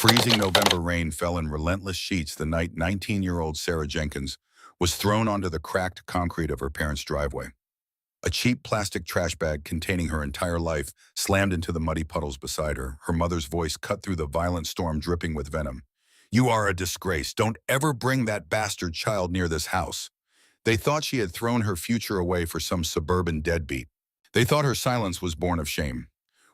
Freezing November rain fell in relentless sheets the night 19-year-old Sarah Jenkins was thrown onto the cracked concrete of her parents' driveway. A cheap plastic trash bag containing her entire life slammed into the muddy puddles beside her, her mother's voice cut through the violent storm dripping with venom. "You are a disgrace. Don't ever bring that bastard child near this house." They thought she had thrown her future away for some suburban deadbeat. They thought her silence was born of shame.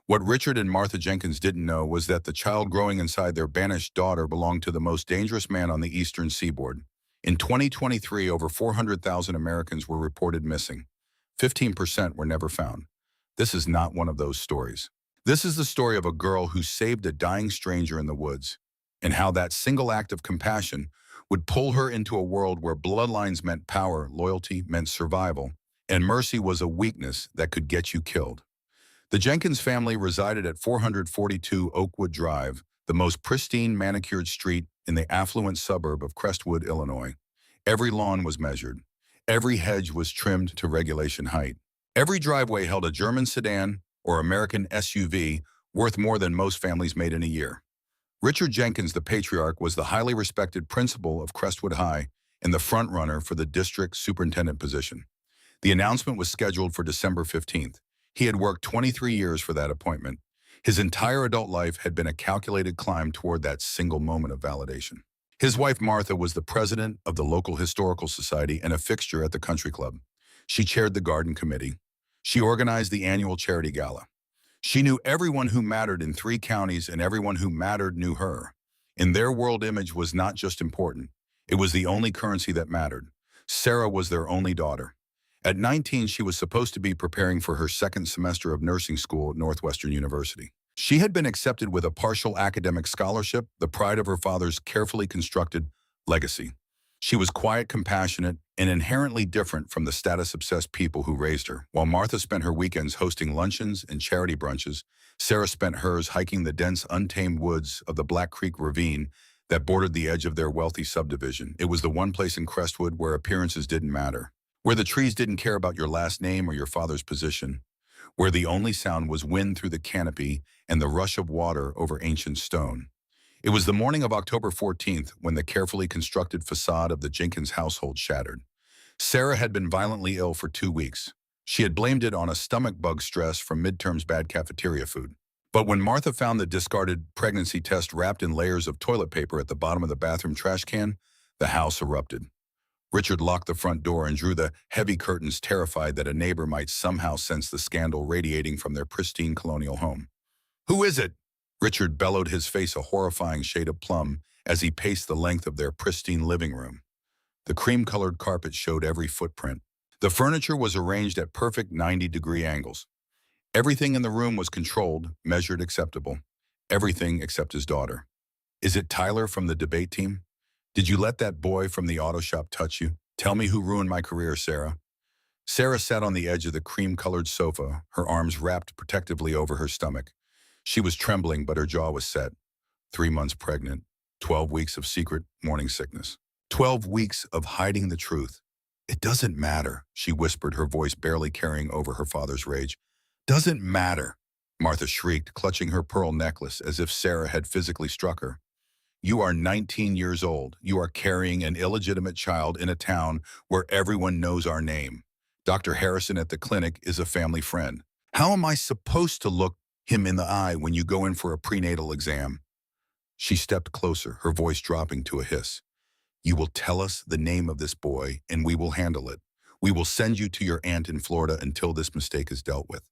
What Richard and Martha Jenkins didn't know was that the child growing inside their banished daughter belonged to the most dangerous man on the eastern seaboard. In 2023, over 400,000 Americans were reported missing. 15% were never found. This is not one of those stories. This is the story of a girl who saved a dying stranger in the woods, and how that single act of compassion would pull her into a world where bloodlines meant power, loyalty meant survival, and mercy was a weakness that could get you killed. The Jenkins family resided at 442 Oakwood Drive, the most pristine manicured street in the affluent suburb of Crestwood, Illinois. Every lawn was measured. Every hedge was trimmed to regulation height. Every driveway held a German sedan or American SUV worth more than most families made in a year. Richard Jenkins, the patriarch, was the highly respected principal of Crestwood High and the frontrunner for the district superintendent position. The announcement was scheduled for December 15th. He had worked 23 years for that appointment. His entire adult life had been a calculated climb toward that single moment of validation. His wife Martha was the president of the local historical society and a fixture at the country club. She chaired the garden committee. She organized the annual charity gala. She knew everyone who mattered in 3 counties, and everyone who mattered knew her. In their world, image was not just important. It was the only currency that mattered. Sarah was their only daughter. At 19, she was supposed to be preparing for her second semester of nursing school at Northwestern University. She had been accepted with a partial academic scholarship, the pride of her father's carefully constructed legacy. She was quiet, compassionate, and inherently different from the status-obsessed people who raised her. While Martha spent her weekends hosting luncheons and charity brunches, Sarah spent hers hiking the dense, untamed woods of the Black Creek Ravine that bordered the edge of their wealthy subdivision. It was the one place in Crestwood where appearances didn't matter, where the trees didn't care about your last name or your father's position, where the only sound was wind through the canopy and the rush of water over ancient stone. It was the morning of October 14th when the carefully constructed facade of the Jenkins household shattered. Sarah had been violently ill for 2 weeks. She had blamed it on a stomach bug stress from midterm's bad cafeteria food. But when Martha found the discarded pregnancy test wrapped in layers of toilet paper at the bottom of the bathroom trash can, the house erupted. Richard locked the front door and drew the heavy curtains, terrified that a neighbor might somehow sense the scandal radiating from their pristine colonial home. "Who is it?" Richard bellowed, his face a horrifying shade of plum as he paced the length of their pristine living room. The cream-colored carpet showed every footprint. The furniture was arranged at perfect 90-degree angles. Everything in the room was controlled, measured, acceptable. Everything except his daughter. "Is it Tyler from the debate team? Did you let that boy from the auto shop touch you? Tell me who ruined my career, Sarah." Sarah sat on the edge of the cream-colored sofa, her arms wrapped protectively over her stomach. She was trembling, but her jaw was set. 3 months pregnant, 12 weeks of secret morning sickness. 12 weeks of hiding the truth. "It doesn't matter," she whispered, her voice barely carrying over her father's rage. "Doesn't matter," Martha shrieked, clutching her pearl necklace as if Sarah had physically struck her. "You are 19 years old. You are carrying an illegitimate child in a town where everyone knows our name. Dr. Harrison at the clinic is a family friend. How am I supposed to look him in the eye when you go in for a prenatal exam?" She stepped closer, her voice dropping to a hiss. "You will tell us the name of this boy, and we will handle it. We will send you to your aunt in Florida until this mistake is dealt with."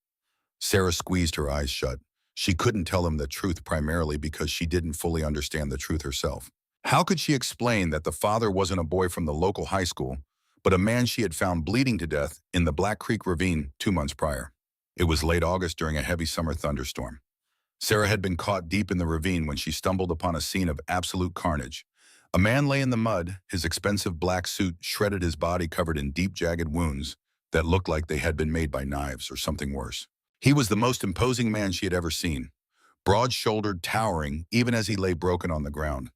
Sarah squeezed her eyes shut. She couldn't tell him the truth, primarily because she didn't fully understand the truth herself. How could she explain that the father wasn't a boy from the local high school, but a man she had found bleeding to death in the Black Creek Ravine 2 months prior? It was late August during a heavy summer thunderstorm. Sarah had been caught deep in the ravine when she stumbled upon a scene of absolute carnage. A man lay in the mud, his expensive black suit shredded, his body covered in deep, jagged wounds that looked like they had been made by knives or something worse. He was the most imposing man she had ever seen, broad-shouldered, towering, even as he lay broken on the ground.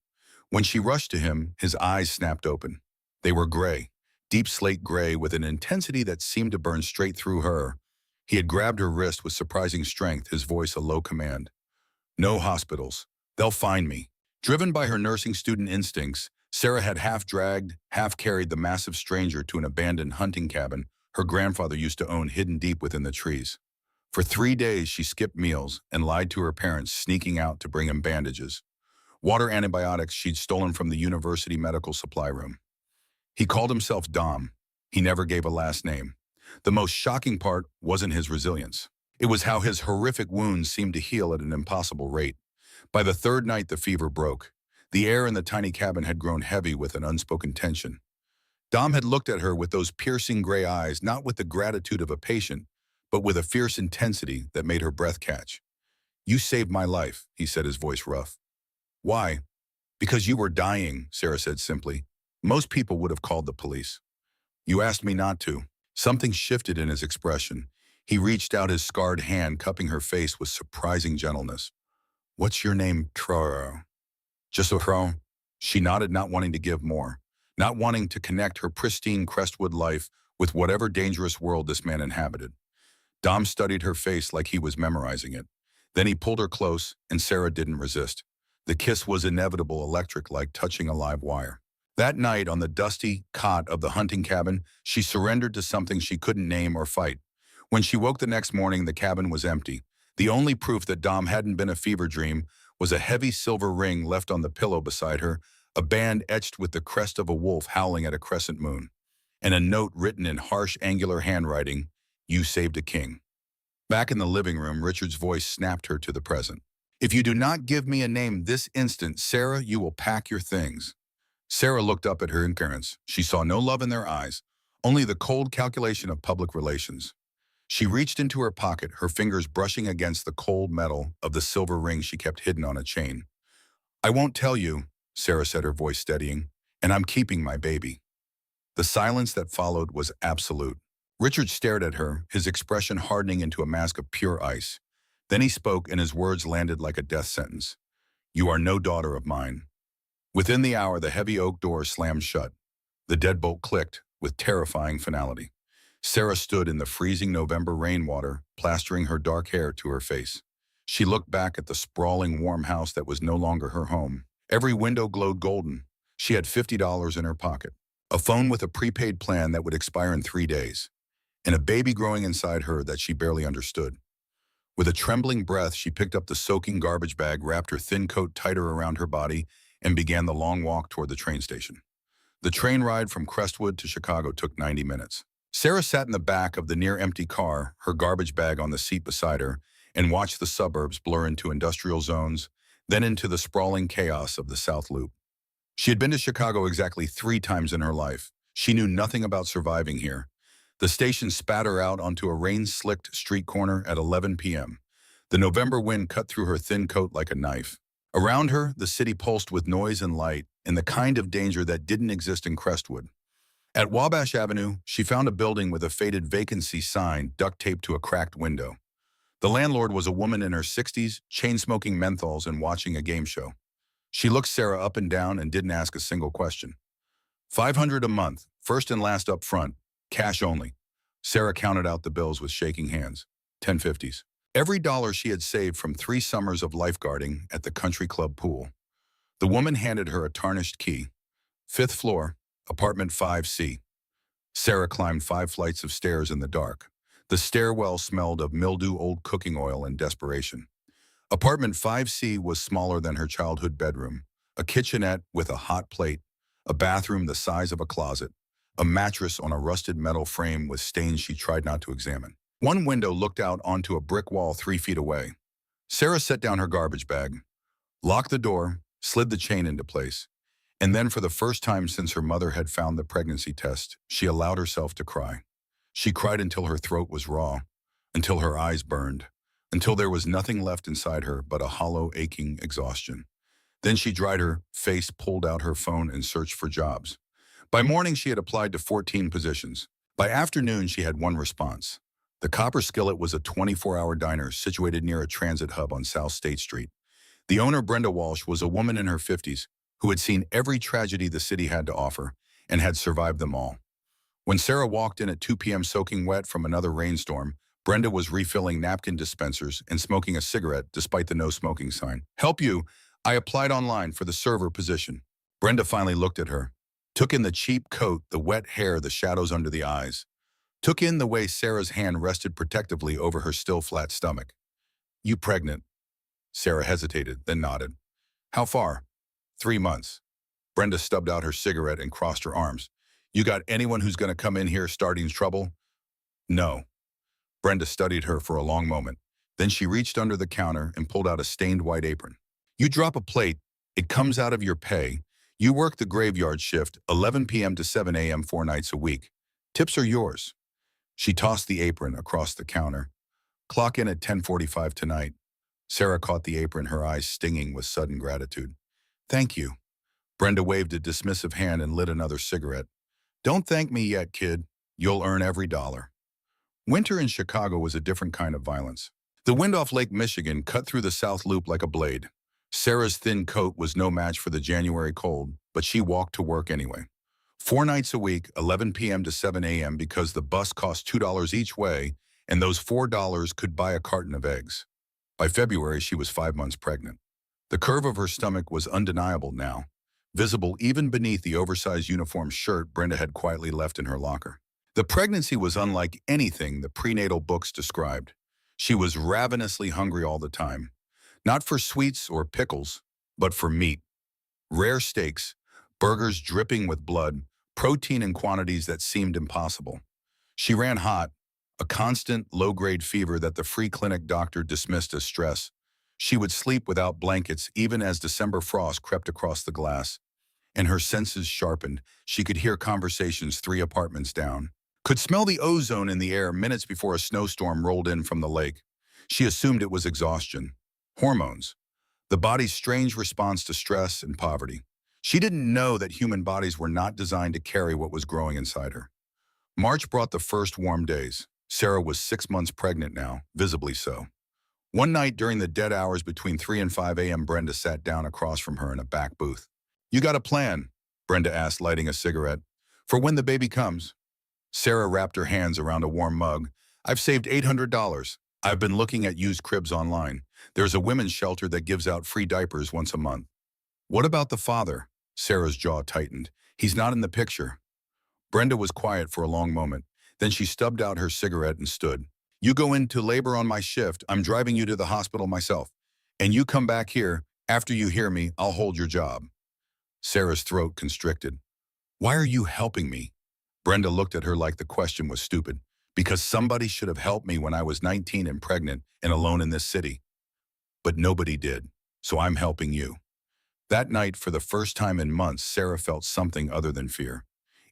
When she rushed to him, his eyes snapped open. They were gray, deep slate gray, with an intensity that seemed to burn straight through her. He had grabbed her wrist with surprising strength, his voice a low command. "No hospitals. They'll find me." Driven by her nursing student instincts, Sarah had half dragged, half carried the massive stranger to an abandoned hunting cabin her grandfather used to own hidden deep within the trees. For 3 days, she skipped meals and lied to her parents, sneaking out to bring him bandages, water, antibiotics she'd stolen from the university medical supply room. He called himself Dom. He never gave a last name. The most shocking part wasn't his resilience. It was how his horrific wounds seemed to heal at an impossible rate. By the third night, the fever broke. The air in the tiny cabin had grown heavy with an unspoken tension. Dom had looked at her with those piercing gray eyes, not with the gratitude of a patient, but with a fierce intensity that made her breath catch. "You saved my life," he said, his voice rough. "Why?" "Because you were dying," Sarah said simply. "Most people would have called the police. You asked me not to." Something shifted in his expression. He reached out his scarred hand, cupping her face with surprising gentleness. "What's your name, Troro?" "Just Troro." She nodded, not wanting to give more, not wanting to connect her pristine Crestwood life with whatever dangerous world this man inhabited. Dom studied her face like he was memorizing it. Then he pulled her close, and Sarah didn't resist. The kiss was inevitable, electric, like touching a live wire. That night, on the dusty cot of the hunting cabin, she surrendered to something she couldn't name or fight. When she woke the next morning, the cabin was empty. The only proof that Dom hadn't been a fever dream was a heavy silver ring left on the pillow beside her, a band etched with the crest of a wolf howling at a crescent moon, and a note written in harsh, angular handwriting, "You saved a king." Back in the living room, Richard's voice snapped her to the present. "If you do not give me a name this instant, Sarah, you will pack your things." Sarah looked up at her parents. She saw no love in their eyes, only the cold calculation of public relations. She reached into her pocket, her fingers brushing against the cold metal of the silver ring she kept hidden on a chain. "I won't tell you," Sarah said, her voice steadying, "and I'm keeping my baby." The silence that followed was absolute. Richard stared at her, his expression hardening into a mask of pure ice. Then he spoke, and his words landed like a death sentence. "You are no daughter of mine." Within the hour, the heavy oak door slammed shut. The deadbolt clicked with terrifying finality. Sarah stood in the freezing November rainwater, plastering her dark hair to her face. She looked back at the sprawling, warm house that was no longer her home. Every window glowed golden. She had $50 in her pocket, a phone with a prepaid plan that would expire in 3 days, and a baby growing inside her that she barely understood. With a trembling breath, she picked up the soaking garbage bag, wrapped her thin coat tighter around her body, and began the long walk toward the train station. The train ride from Crestwood to Chicago took 90 minutes. Sarah sat in the back of the near-empty car, her garbage bag on the seat beside her, and watched the suburbs blur into industrial zones, then into the sprawling chaos of the South Loop. She had been to Chicago exactly 3 times in her life. She knew nothing about surviving here. The station spat her out onto a rain-slicked street corner at 11 p.m. The November wind cut through her thin coat like a knife. Around her, the city pulsed with noise and light, and the kind of danger that didn't exist in Crestwood. At Wabash Avenue, she found a building with a faded vacancy sign duct-taped to a cracked window. The landlord was a woman in her 60s, chain-smoking menthols and watching a game show. She looked Sarah up and down and didn't ask a single question. $500 a month, first and last up front, cash only. Sarah counted out the bills with shaking hands. 1050s. Every dollar she had saved from 3 summers of lifeguarding at the country club pool. The woman handed her a tarnished key. 5th floor, apartment 5C. Sarah climbed 5 flights of stairs in the dark. The stairwell smelled of mildew, old cooking oil, and desperation. Apartment 5C was smaller than her childhood bedroom. A kitchenette with a hot plate, a bathroom the size of a closet, a mattress on a rusted metal frame with stains she tried not to examine. One window looked out onto a brick wall 3 feet away. Sarah set down her garbage bag, locked the door, slid the chain into place, and then for the first time since her mother had found the pregnancy test, she allowed herself to cry. She cried until her throat was raw, until her eyes burned, until there was nothing left inside her but a hollow, aching exhaustion. Then she dried her face, pulled out her phone, and searched for jobs. By morning, she had applied to 14 positions. By afternoon, she had one response. The Copper Skillet was a 24-hour diner situated near a transit hub on South State Street. The owner, Brenda Walsh, was a woman in her 50s who had seen every tragedy the city had to offer and had survived them all. When Sarah walked in at 2 p.m. soaking wet from another rainstorm, Brenda was refilling napkin dispensers and smoking a cigarette despite the no smoking sign. "Help you? I applied online for the server position. Brenda finally looked at her, took in the cheap coat, the wet hair, the shadows under the eyes, took in the way Sarah's hand rested protectively over her still flat stomach. You pregnant? Sarah hesitated, then nodded. How far? 3 months. Brenda stubbed out her cigarette and crossed her arms. You got anyone who's going to come in here starting trouble? No. Brenda studied her for a long moment. Then she reached under the counter and pulled out a stained white apron. You drop a plate, it comes out of your pay. You work the graveyard shift, 11 p.m. to 7 a.m. 4 nights a week. Tips are yours. She tossed the apron across the counter. Clock in at 10:45 tonight. Sarah caught the apron, her eyes stinging with sudden gratitude. Thank you. Brenda waved a dismissive hand and lit another cigarette. Don't thank me yet, kid. You'll earn every dollar. Winter in Chicago was a different kind of violence. The wind off Lake Michigan cut through the South Loop like a blade. Sarah's thin coat was no match for the January cold, but she walked to work anyway. 4 nights a week, 11 p.m. to 7 a.m. because the bus cost $2 each way, and those $4 could buy a carton of eggs. By February, she was 5 months pregnant. The curve of her stomach was undeniable now, visible even beneath the oversized uniform shirt Brenda had quietly left in her locker. The pregnancy was unlike anything the prenatal books described. She was ravenously hungry all the time, not for sweets or pickles, but for meat. Rare steaks, burgers dripping with blood, protein in quantities that seemed impossible. She ran hot, a constant low-grade fever that the free clinic doctor dismissed as stress. She would sleep without blankets even as December frost crept across the glass, and her senses sharpened. She could hear conversations 3 apartments down, could smell the ozone in the air minutes before a snowstorm rolled in from the lake. She assumed it was exhaustion. Hormones. The body's strange response to stress and poverty. She didn't know that human bodies were not designed to carry what was growing inside her. March brought the first warm days. Sarah was 6 months pregnant now, visibly so. One night during the dead hours between 3 and 5 a.m., Brenda sat down across from her in a back booth. You got a plan? Brenda asked, lighting a cigarette. For when the baby comes? Sarah wrapped her hands around a warm mug. I've saved $800. I've been looking at used cribs online. There's a women's shelter that gives out free diapers once a month. What about the father? Sarah's jaw tightened. He's not in the picture. Brenda was quiet for a long moment. Then she stubbed out her cigarette and stood. You go into labor on my shift. I'm driving you to the hospital myself. And you come back here. After you hear me, I'll hold your job. Sarah's throat constricted. Why are you helping me? Brenda looked at her like the question was stupid. Because somebody should have helped me when I was 19 and pregnant and alone in this city. But nobody did, so I'm helping you. That night, for the first time in months, Sarah felt something other than fear.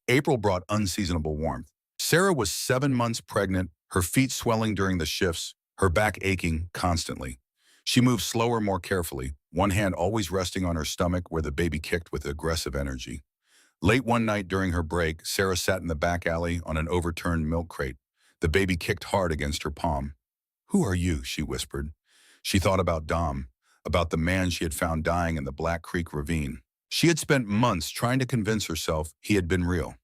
April brought unseasonable warmth. Sarah was 7 months pregnant, her feet swelling during the shifts, her back aching constantly. She moved slower, more carefully, one hand always resting on her stomach where the baby kicked with aggressive energy. Late one night during her break, Sarah sat in the back alley on an overturned milk crate. The baby kicked hard against her palm. Who are you? She whispered. She thought about Dom, about the man she had found dying in the Black Creek ravine. She had spent months trying to convince herself he had been real.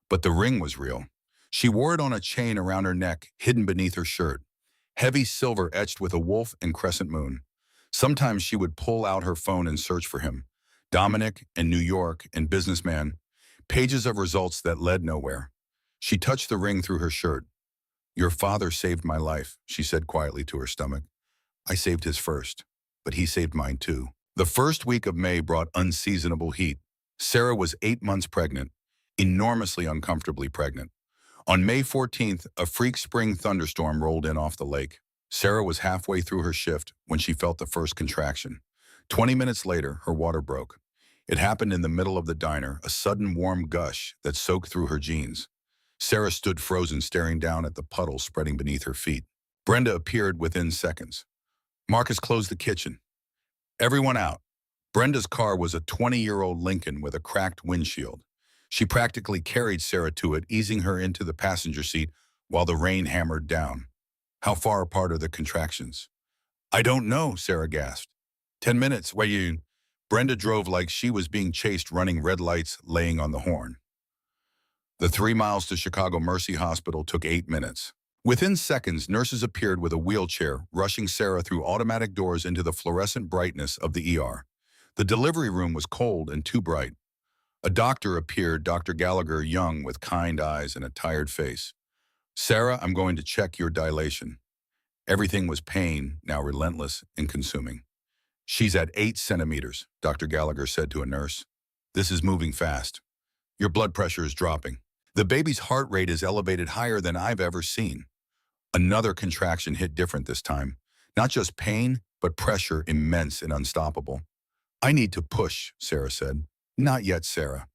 But the ring was real. She wore it on a chain around her neck, hidden beneath her shirt. Heavy silver etched with a wolf and crescent moon. Sometimes she would pull out her phone and search for him. Dominic and New York and businessman. Pages of results that led nowhere. She touched the ring through her shirt. Your father saved my life, she said quietly to her stomach. I saved his first, but he saved mine too. The first week of May brought unseasonable heat. Sarah was 8 months pregnant, enormously uncomfortably pregnant. On May 14th, a freak spring thunderstorm rolled in off the lake. Sarah was halfway through her shift when she felt the first contraction. 20 minutes later, her water broke. It happened in the middle of the diner, a sudden warm gush that soaked through her jeans. Sarah stood frozen, staring down at the puddle spreading beneath her feet. Brenda appeared within seconds. Marcus closed the kitchen. Everyone out. Brenda's car was a 20-year-old Lincoln with a cracked windshield. She practically carried Sarah to it, easing her into the passenger seat while the rain hammered down. How far apart are the contractions? I don't know, Sarah gasped. 10 minutes, where you... Brenda drove like she was being chased, running red lights, laying on the horn. The 3 miles to Chicago Mercy Hospital took 8 minutes. Within seconds, nurses appeared with a wheelchair, rushing Sarah through automatic doors into the fluorescent brightness of the ER. The delivery room was cold and too bright. A doctor appeared, Dr. Gallagher, young with kind eyes and a tired face. Sarah, I'm going to check your dilation. Everything was pain, now relentless and consuming. She's at 8 centimeters, Dr. Gallagher said to a nurse. This is moving fast. Your blood pressure is dropping. The baby's heart rate is elevated higher than I've ever seen. Another contraction hit different this time. Not just pain, but pressure immense and unstoppable. I need to push, Sarah said. Not yet, Sarah.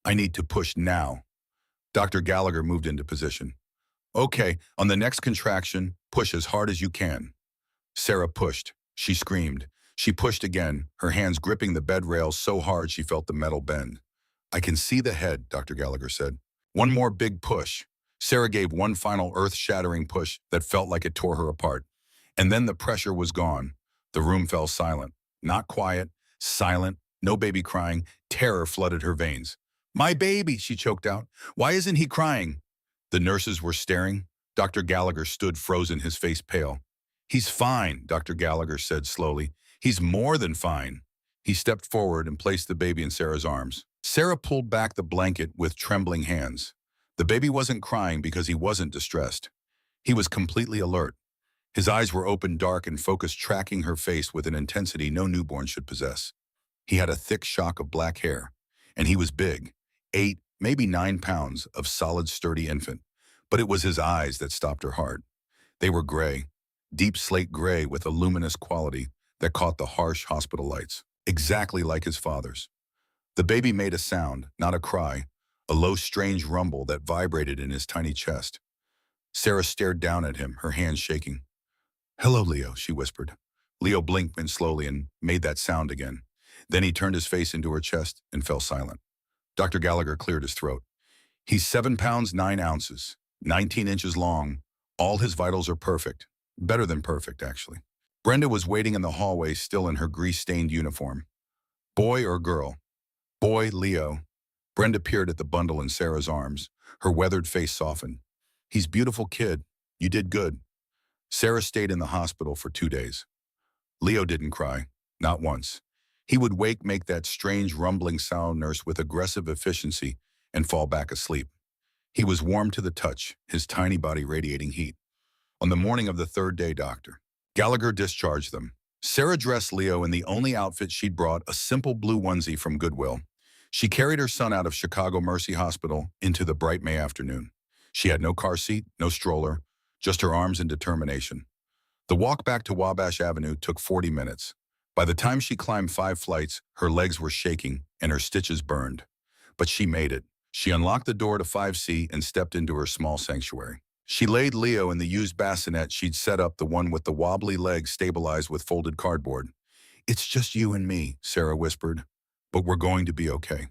I need to push now. Dr. Gallagher moved into position. Okay, on the next contraction, push as hard as you can. Sarah pushed. She screamed. She pushed again, her hands gripping the bed rails so hard she felt the metal bend. I can see the head, Dr. Gallagher said. One more big push. Sarah gave one final earth-shattering push that felt like it tore her apart. And then the pressure was gone. The room fell silent. Not quiet, silent, no baby crying. Terror flooded her veins. My baby, she choked out. Why isn't he crying? The nurses were staring. Dr. Gallagher stood frozen, his face pale. He's fine, Dr. Gallagher said slowly. He's more than fine. He stepped forward and placed the baby in Sarah's arms. Sarah pulled back the blanket with trembling hands. The baby wasn't crying because he wasn't distressed. He was completely alert. His eyes were open, dark, and focused, tracking her face with an intensity no newborn should possess. He had a thick shock of black hair, and he was big, 8, maybe 9 pounds of solid, sturdy infant. But it was his eyes that stopped her heart. They were gray, deep slate gray with a luminous quality that caught the harsh hospital lights, exactly like his father's. The baby made a sound, not a cry, a low, strange rumble that vibrated in his tiny chest. Sarah stared down at him, her hands shaking. Hello, Leo, she whispered. Leo blinked slowly and made that sound again. Then he turned his face into her chest and fell silent. Dr. Gallagher cleared his throat. He's 7 pounds 9 ounces, 19 inches long. All his vitals are perfect. Better than perfect, actually. Brenda was waiting in the hallway, still in her grease-stained uniform. Boy or girl? Boy, Leo. Brenda peered at the bundle in Sarah's arms. Her weathered face softened. He's beautiful kid. You did good. Sarah stayed in the hospital for 2 days. Leo didn't cry, not once. He would wake, make that strange rumbling sound, nurse with aggressive efficiency, and fall back asleep. He was warm to the touch, his tiny body radiating heat. On the morning of the 3rd day, Dr. Gallagher discharged them. Sarah dressed Leo in the only outfit she'd brought, a simple blue onesie from Goodwill. She carried her son out of Chicago Mercy Hospital into the bright May afternoon. She had no car seat, no stroller, just her arms and determination. The walk back to Wabash Avenue took 40 minutes. By the time she climbed 5 flights, her legs were shaking and her stitches burned. But she made it. She unlocked the door to 5C and stepped into her small sanctuary. She laid Leo in the used bassinet she'd set up, the one with the wobbly legs stabilized with folded cardboard. It's just you and me, Sarah whispered, but we're going to be okay.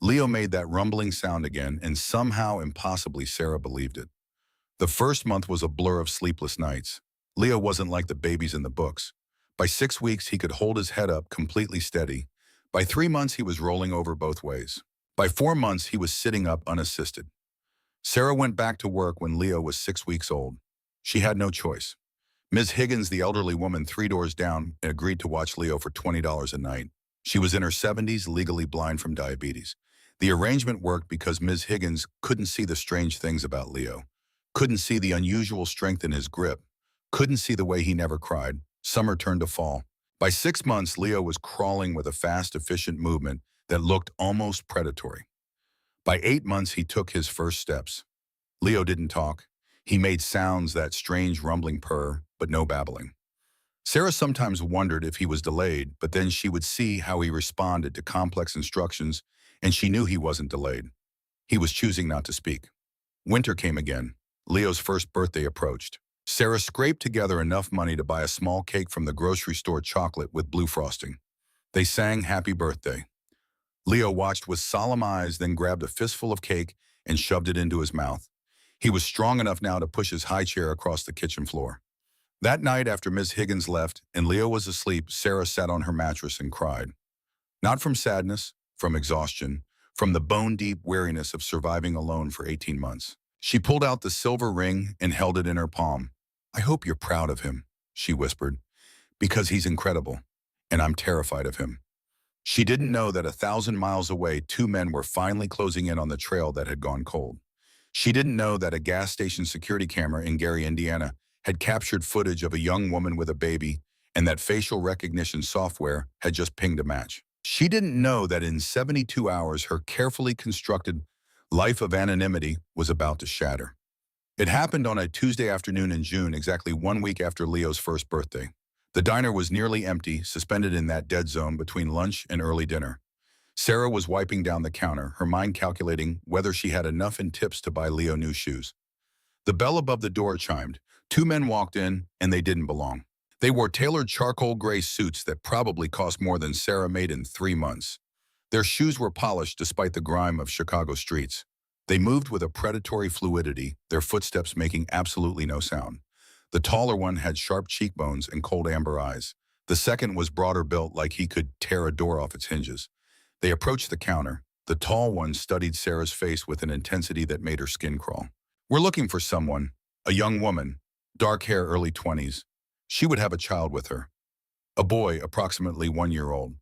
Leo made that rumbling sound again, and somehow, impossibly, Sarah believed it. The first month was a blur of sleepless nights. Leo wasn't like the babies in the books. By 6 weeks, he could hold his head up completely steady. By 3 months, he was rolling over both ways. By 4 months, he was sitting up unassisted. Sarah went back to work when Leo was 6 weeks old. She had no choice. Ms. Higgins, the elderly woman 3 doors down, agreed to watch Leo for $20 a night. She was in her 70s, legally blind from diabetes. The arrangement worked because Ms. Higgins couldn't see the strange things about Leo, couldn't see the unusual strength in his grip, couldn't see the way he never cried. Summer turned to fall. By 6 months, Leo was crawling with a fast, efficient movement that looked almost predatory. By 8 months, he took his first steps. Leo didn't talk. He made sounds, that strange rumbling purr, but no babbling. Sarah sometimes wondered if he was delayed, but then she would see how he responded to complex instructions, and she knew he wasn't delayed. He was choosing not to speak. Winter came again. Leo's first birthday approached. Sarah scraped together enough money to buy a small cake from the grocery store, chocolate with blue frosting. They sang Happy Birthday. Leo watched with solemn eyes, then grabbed a fistful of cake and shoved it into his mouth. He was strong enough now to push his high chair across the kitchen floor. That night, after Miss Higgins left and Leo was asleep, Sarah sat on her mattress and cried. Not from sadness, from exhaustion, from the bone-deep weariness of surviving alone for 18 months. She pulled out the silver ring and held it in her palm. I hope you're proud of him, she whispered, because he's incredible, and I'm terrified of him. She didn't know that 1,000 miles away, two men were finally closing in on the trail that had gone cold. She didn't know that a gas station security camera in Gary, Indiana, had captured footage of a young woman with a baby, and that facial recognition software had just pinged a match. She didn't know that in 72 hours, her carefully constructed life of anonymity was about to shatter. It happened on a Tuesday afternoon in June, exactly 1 week after Leo's first birthday. The diner was nearly empty, suspended in that dead zone between lunch and early dinner. Sarah was wiping down the counter, her mind calculating whether she had enough in tips to buy Leo new shoes. The bell above the door chimed. Two men walked in, and they didn't belong. They wore tailored charcoal gray suits that probably cost more than Sarah made in 3 months. Their shoes were polished despite the grime of Chicago streets. They moved with a predatory fluidity, their footsteps making absolutely no sound. The taller one had sharp cheekbones and cold amber eyes. The second was broader built, like he could tear a door off its hinges. They approached the counter. The tall one studied Sarah's face with an intensity that made her skin crawl. "We're looking for someone, a young woman, dark hair, early 20s. She would have a child with her. A boy, approximately 1 year old."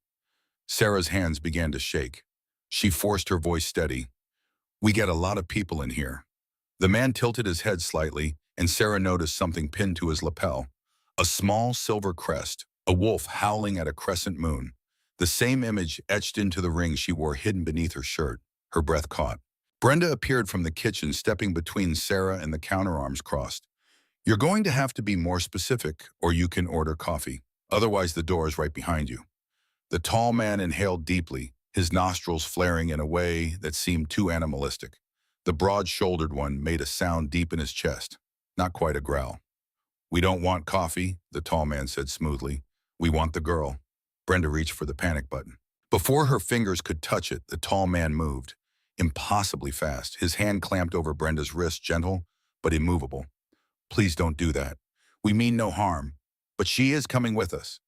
Sarah's hands began to shake. She forced her voice steady. "We get a lot of people in here." The man tilted his head slightly, and Sarah noticed something pinned to his lapel. A small silver crest, a wolf howling at a crescent moon. The same image etched into the ring she wore hidden beneath her shirt. Her breath caught. Brenda appeared from the kitchen, stepping between Sarah and the counter, arms crossed. "You're going to have to be more specific, or you can order coffee. Otherwise, the door is right behind you." The tall man inhaled deeply, his nostrils flaring in a way that seemed too animalistic. The broad-shouldered one made a sound deep in his chest, not quite a growl. "We don't want coffee," the tall man said smoothly. "We want the girl." Brenda reached for the panic button. Before her fingers could touch it, the tall man moved, impossibly fast, his hand clamped over Brenda's wrist, gentle but immovable. "Please don't do that. We mean no harm, but she is coming with us."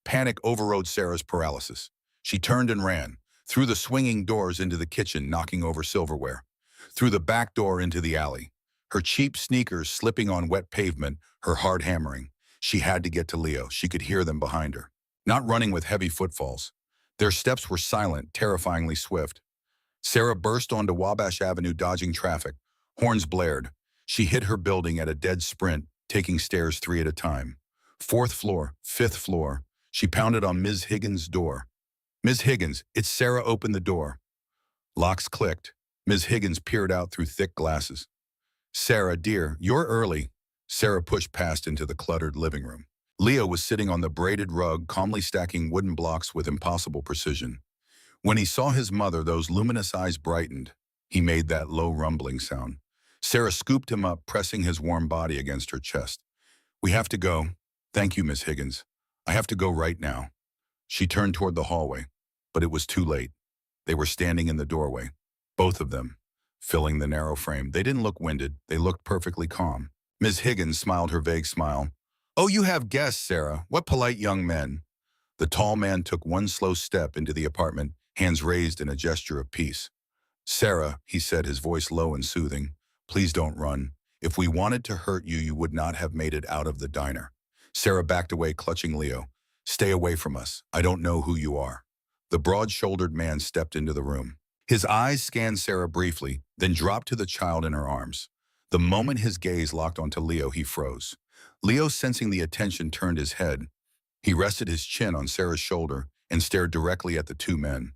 Panic overrode Sarah's paralysis. She turned and ran, through the swinging doors into the kitchen, knocking over silverware, through the back door into the alley. Her cheap sneakers slipping on wet pavement, her heart hammering. She had to get to Leo. She could hear them behind her, not running with heavy footfalls. Their steps were silent, terrifyingly swift. Sarah burst onto Wabash Avenue, dodging traffic. Horns blared. She hit her building at a dead sprint, taking stairs 3 at a time. 4th floor, 5th floor. She pounded on Ms. Higgins' door. "Ms. Higgins, it's Sarah. Open the door." Locks clicked. Ms. Higgins peered out through thick glasses. "Sarah, dear, you're early." Sarah pushed past into the cluttered living room. Leo was sitting on the braided rug, calmly stacking wooden blocks with impossible precision. When he saw his mother, those luminous eyes brightened. He made that low rumbling sound. Sarah scooped him up, pressing his warm body against her chest. "We have to go." "Thank you, Miss Higgins. I have to go right now." She turned toward the hallway, but it was too late. They were standing in the doorway, both of them, filling the narrow frame. They didn't look winded. They looked perfectly calm. Miss Higgins smiled her vague smile. "Oh, you have guests, Sarah. What polite young men." The tall man took one slow step into the apartment, hands raised in a gesture of peace. "Sarah," he said, his voice low and soothing, "please don't run. If we wanted to hurt you, you would not have made it out of the diner." Sarah backed away, clutching Leo. "Stay away from us. I don't know who you are." The broad-shouldered man stepped into the room. His eyes scanned Sarah briefly, then dropped to the child in her arms. The moment his gaze locked onto Leo, he froze. Leo, sensing the attention, turned his head. He rested his chin on Sarah's shoulder and stared directly at the two men.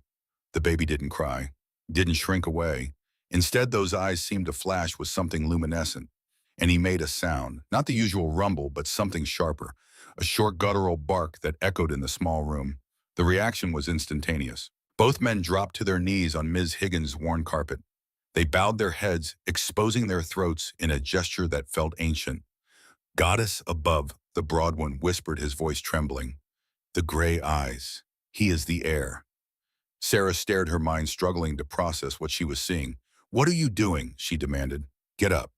The baby didn't cry, didn't shrink away. Instead, those eyes seemed to flash with something luminescent. And he made a sound, not the usual rumble, but something sharper, a short guttural bark that echoed in the small room. The reaction was instantaneous. Both men dropped to their knees on Ms. Higgins' worn carpet. They bowed their heads, exposing their throats in a gesture that felt ancient. "Goddess above," the broad one whispered, his voice trembling. "The gray eyes. He is the heir." Sarah stared, her mind struggling to process what she was seeing. "What are you doing?" she demanded. "Get up."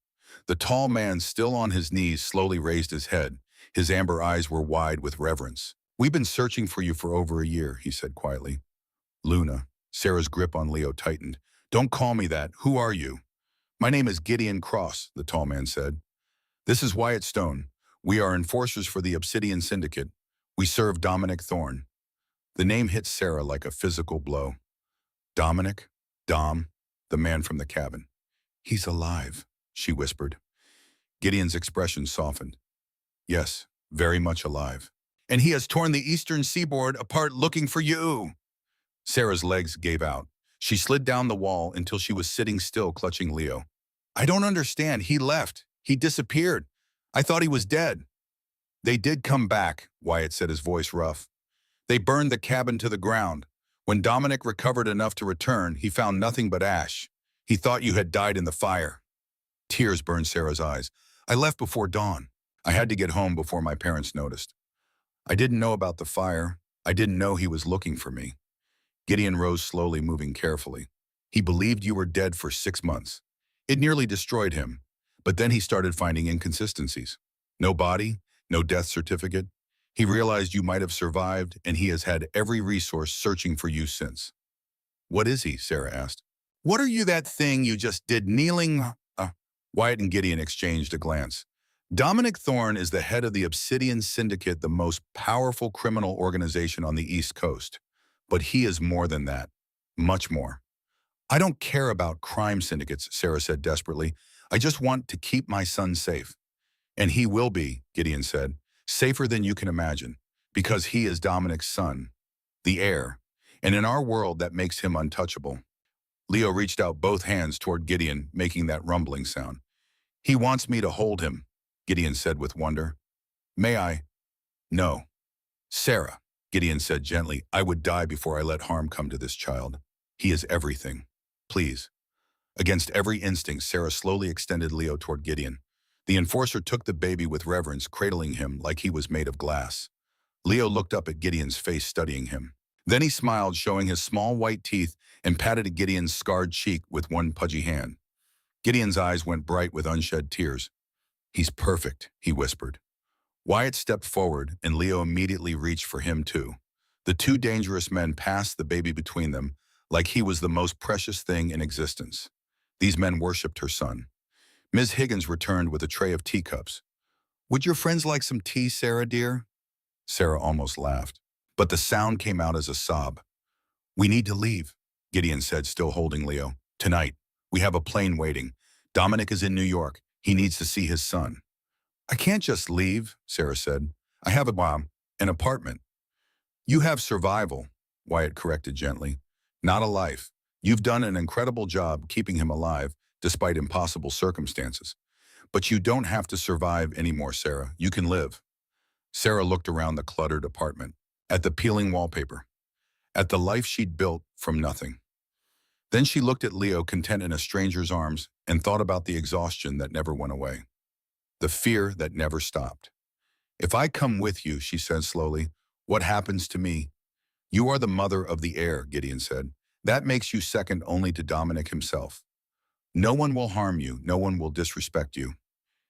The tall man, still on his knees, slowly raised his head. His amber eyes were wide with reverence. "We've been searching for you for over a year," he said quietly. "Luna." Sarah's grip on Leo tightened. "Don't call me that. Who are you?" "My name is Gideon Cross," the tall man said. "This is Wyatt Stone. We are enforcers for the Obsidian Syndicate. We serve Dominic Thorne." The name hit Sarah like a physical blow. Dominic? Dom, the man from the cabin. He's alive, she whispered. Gideon's expression softened. Yes, very much alive. And he has torn the eastern seaboard apart looking for you. Sarah's legs gave out. She slid down the wall until she was sitting still, clutching Leo. I don't understand. He left. He disappeared. I thought he was dead. They did come back, Wyatt said, his voice rough. They burned the cabin to the ground. When Dominic recovered enough to return, he found nothing but ash. He thought you had died in the fire. Tears burned Sarah's eyes. I left before dawn. I had to get home before my parents noticed. I didn't know about the fire. I didn't know he was looking for me. Gideon rose slowly, moving carefully. He believed you were dead for 6 months. It nearly destroyed him, but then he started finding inconsistencies. No body, no death certificate. He realized you might have survived, and he has had every resource searching for you since. What is he? Sarah asked. What are you, that thing you just did kneeling? Wyatt and Gideon exchanged a glance. Dominic Thorne is the head of the Obsidian Syndicate, the most powerful criminal organization on the East Coast. But he is more than that. Much more. I don't care about crime syndicates, Sarah said desperately. I just want to keep my son safe. And he will be, Gideon said, safer than you can imagine, because he is Dominic's son, the heir. And in our world, that makes him untouchable. Leo reached out both hands toward Gideon, making that rumbling sound. He wants me to hold him, Gideon said with wonder. May I? No. Sarah, Gideon said gently, I would die before I let harm come to this child. He is everything. Please. Against every instinct, Sarah slowly extended Leo toward Gideon. The enforcer took the baby with reverence, cradling him like he was made of glass. Leo looked up at Gideon's face, studying him. Then he smiled, showing his small white teeth, and patted Gideon's scarred cheek with one pudgy hand. Gideon's eyes went bright with unshed tears. He's perfect, he whispered. Wyatt stepped forward, and Leo immediately reached for him too. The two dangerous men passed the baby between them, like he was the most precious thing in existence. These men worshipped her son. Ms. Higgins returned with a tray of teacups. Would your friends like some tea, Sarah, dear? Sarah almost laughed, but the sound came out as a sob. We need to leave, Gideon said, still holding Leo. Tonight. We have a plane waiting. Dominic is in New York. He needs to see his son. I can't just leave, Sarah said. I have an apartment. You have survival, Wyatt corrected gently. Not a life. You've done an incredible job keeping him alive, despite impossible circumstances. But you don't have to survive anymore, Sarah. You can live. Sarah looked around the cluttered apartment, at the peeling wallpaper, at the life she'd built from nothing. Then she looked at Leo, content in a stranger's arms, and thought about the exhaustion that never went away, the fear that never stopped. If I come with you, she said slowly, what happens to me? You are the mother of the heir, Gideon said. That makes you second only to Dominic himself. No one will harm you, no one will disrespect you.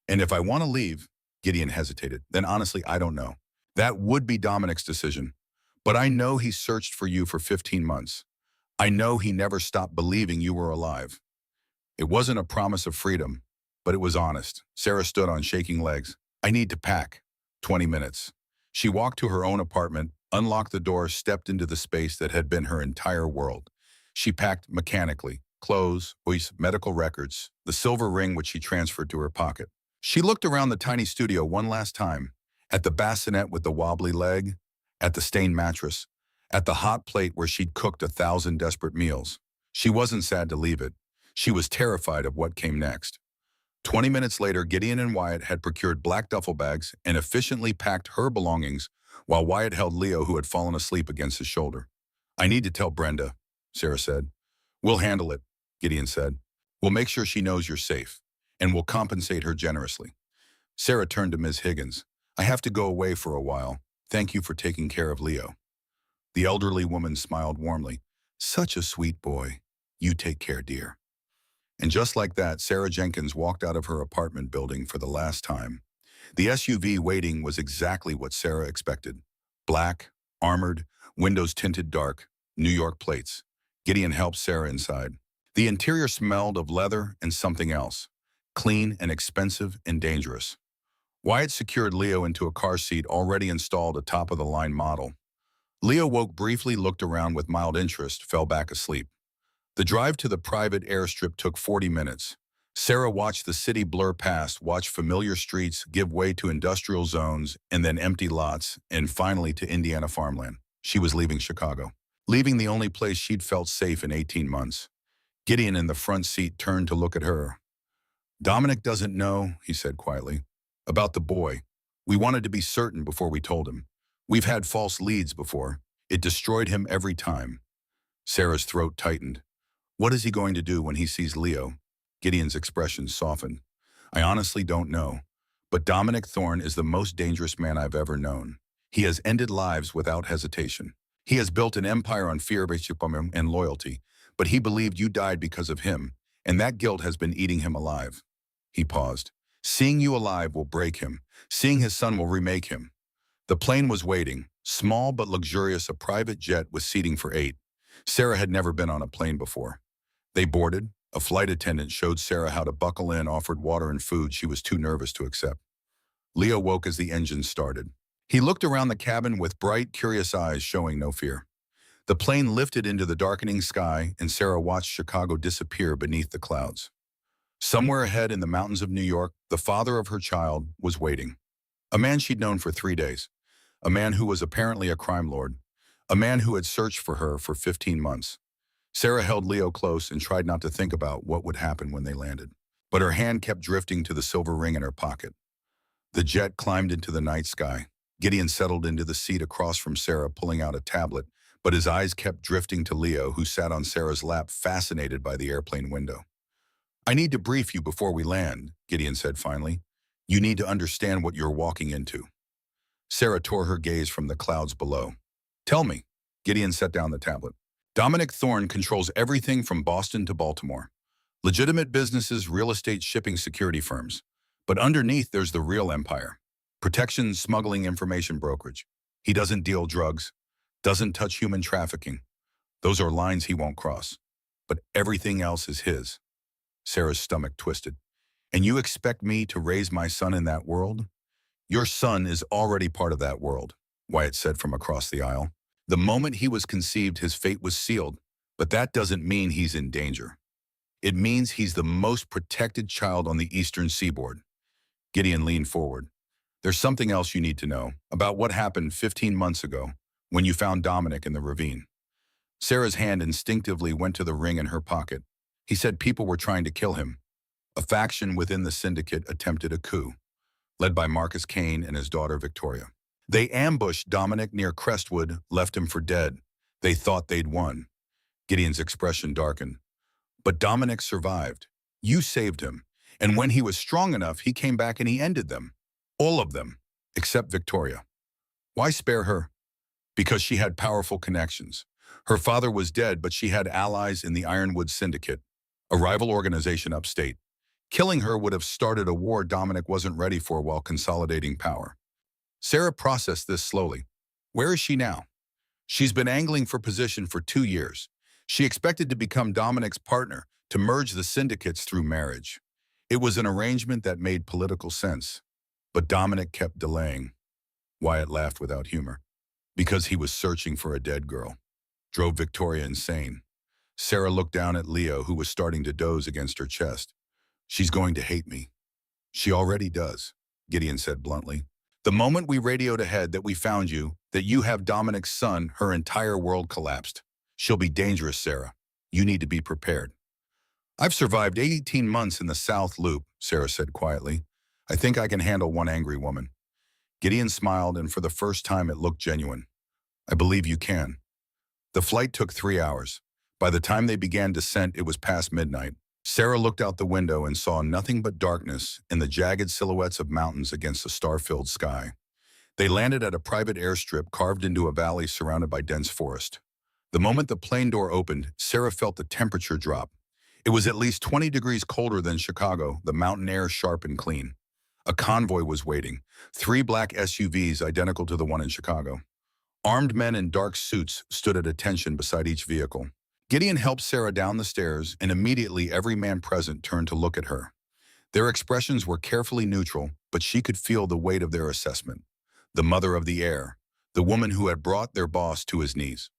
And if I want to leave, Gideon hesitated, then honestly, I don't know. That would be Dominic's decision. But I know he searched for you for 15 months. I know he never stopped believing you were alive. It wasn't a promise of freedom, but it was honest. Sarah stood on shaking legs. I need to pack. 20 minutes. She walked to her own apartment, unlocked the door, stepped into the space that had been her entire world. She packed mechanically, clothes, voice, medical records, the silver ring which she transferred to her pocket. She looked around the tiny studio one last time, at the bassinet with the wobbly leg, at the stained mattress, at the hot plate where she'd cooked 1,000 desperate meals. She wasn't sad to leave it. She was terrified of what came next. 20 minutes later, Gideon and Wyatt had procured black duffel bags and efficiently packed her belongings, while Wyatt held Leo, who had fallen asleep against his shoulder. I need to tell Brenda, Sarah said. We'll handle it, Gideon said. We'll make sure she knows you're safe, and we'll compensate her generously. Sarah turned to Ms. Higgins. I have to go away for a while. Thank you for taking care of Leo. The elderly woman smiled warmly. Such a sweet boy. You take care, dear. And just like that, Sarah Jenkins walked out of her apartment building for the last time. The SUV waiting was exactly what Sarah expected. Black, armored, windows tinted dark, New York plates. Gideon helped Sarah inside. The interior smelled of leather and something else. Clean and expensive and dangerous. Wyatt secured Leo into a car seat already installed, a top-of-the-line model. Leo woke briefly, looked around with mild interest, fell back asleep. The drive to the private airstrip took 40 minutes. Sarah watched the city blur past, watched familiar streets give way to industrial zones and then empty lots, and finally to Indiana farmland. She was leaving Chicago, leaving the only place she'd felt safe in 18 months. Gideon in the front seat turned to look at her. Dominic doesn't know, he said quietly, about the boy. We wanted to be certain before we told him. We've had false leads before. It destroyed him every time. Sarah's throat tightened. What is he going to do when he sees Leo? Gideon's expression softened. I honestly don't know. But Dominic Thorne is the most dangerous man I've ever known. He has ended lives without hesitation. He has built an empire on fear and loyalty, but he believed you died because of him, and that guilt has been eating him alive. He paused. Seeing you alive will break him. Seeing his son will remake him. The plane was waiting, small but luxurious, a private jet with seating for 8. Sarah had never been on a plane before. They boarded. A flight attendant showed Sarah how to buckle in, offered water and food she was too nervous to accept. Leo woke as the engine started. He looked around the cabin with bright, curious eyes showing no fear. The plane lifted into the darkening sky, and Sarah watched Chicago disappear beneath the clouds. Somewhere ahead in the mountains of New York, the father of her child was waiting. A man she'd known for 3 days. A man who was apparently a crime lord. A man who had searched for her for 15 months. Sarah held Leo close and tried not to think about what would happen when they landed. But her hand kept drifting to the silver ring in her pocket. The jet climbed into the night sky. Gideon settled into the seat across from Sarah, pulling out a tablet, but his eyes kept drifting to Leo, who sat on Sarah's lap, fascinated by the airplane window. I need to brief you before we land, Gideon said finally. You need to understand what you're walking into. Sarah tore her gaze from the clouds below. Tell me. Gideon set down the tablet. Dominic Thorne controls everything from Boston to Baltimore. Legitimate businesses, real estate, shipping, security firms. But underneath, there's the real empire. Protection, smuggling, information brokerage. He doesn't deal drugs, doesn't touch human trafficking. Those are lines he won't cross. But everything else is his. Sarah's stomach twisted. And you expect me to raise my son in that world? Your son is already part of that world, Wyatt said from across the aisle. The moment he was conceived, his fate was sealed, but that doesn't mean he's in danger. It means he's the most protected child on the eastern seaboard. Gideon leaned forward. There's something else you need to know about what happened 15 months ago when you found Dominic in the ravine. Sarah's hand instinctively went to the ring in her pocket. He said people were trying to kill him. A faction within the syndicate attempted a coup, led by Marcus Kane and his daughter Victoria. They ambushed Dominic near Crestwood, left him for dead. They thought they'd won. Gideon's expression darkened. But Dominic survived. You saved him. And when he was strong enough, he came back and he ended them. All of them, except Victoria. Why spare her? Because she had powerful connections. Her father was dead, but she had allies in the Ironwood Syndicate, a rival organization upstate. Killing her would have started a war Dominic wasn't ready for while consolidating power. Sarah processed this slowly. Where is she now? She's been angling for position for 2 years. She expected to become Dominic's partner, to merge the syndicates through marriage. It was an arrangement that made political sense. But Dominic kept delaying. Wyatt laughed without humor. Because he was searching for a dead girl. Drove Victoria insane. Sarah looked down at Leo, who was starting to doze against her chest. She's going to hate me. She already does, Gideon said bluntly. The moment we radioed ahead that we found you, that you have Dominic's son, her entire world collapsed. She'll be dangerous, Sarah. You need to be prepared. I've survived 18 months in the South Loop, Sarah said quietly. I think I can handle one angry woman. Gideon smiled, and for the first time it looked genuine. I believe you can. The flight took 3 hours. By the time they began descent, it was past midnight. Sarah looked out the window and saw nothing but darkness and the jagged silhouettes of mountains against a star-filled sky. They landed at a private airstrip carved into a valley surrounded by dense forest. The moment the plane door opened, Sarah felt the temperature drop. It was at least 20 degrees colder than Chicago, the mountain air sharp and clean. A convoy was waiting, 3 black SUVs identical to the one in Chicago. Armed men in dark suits stood at attention beside each vehicle. Gideon helped Sarah down the stairs, and immediately every man present turned to look at her. Their expressions were carefully neutral, but she could feel the weight of their assessment. The mother of the air, the woman who had brought their boss to his knees.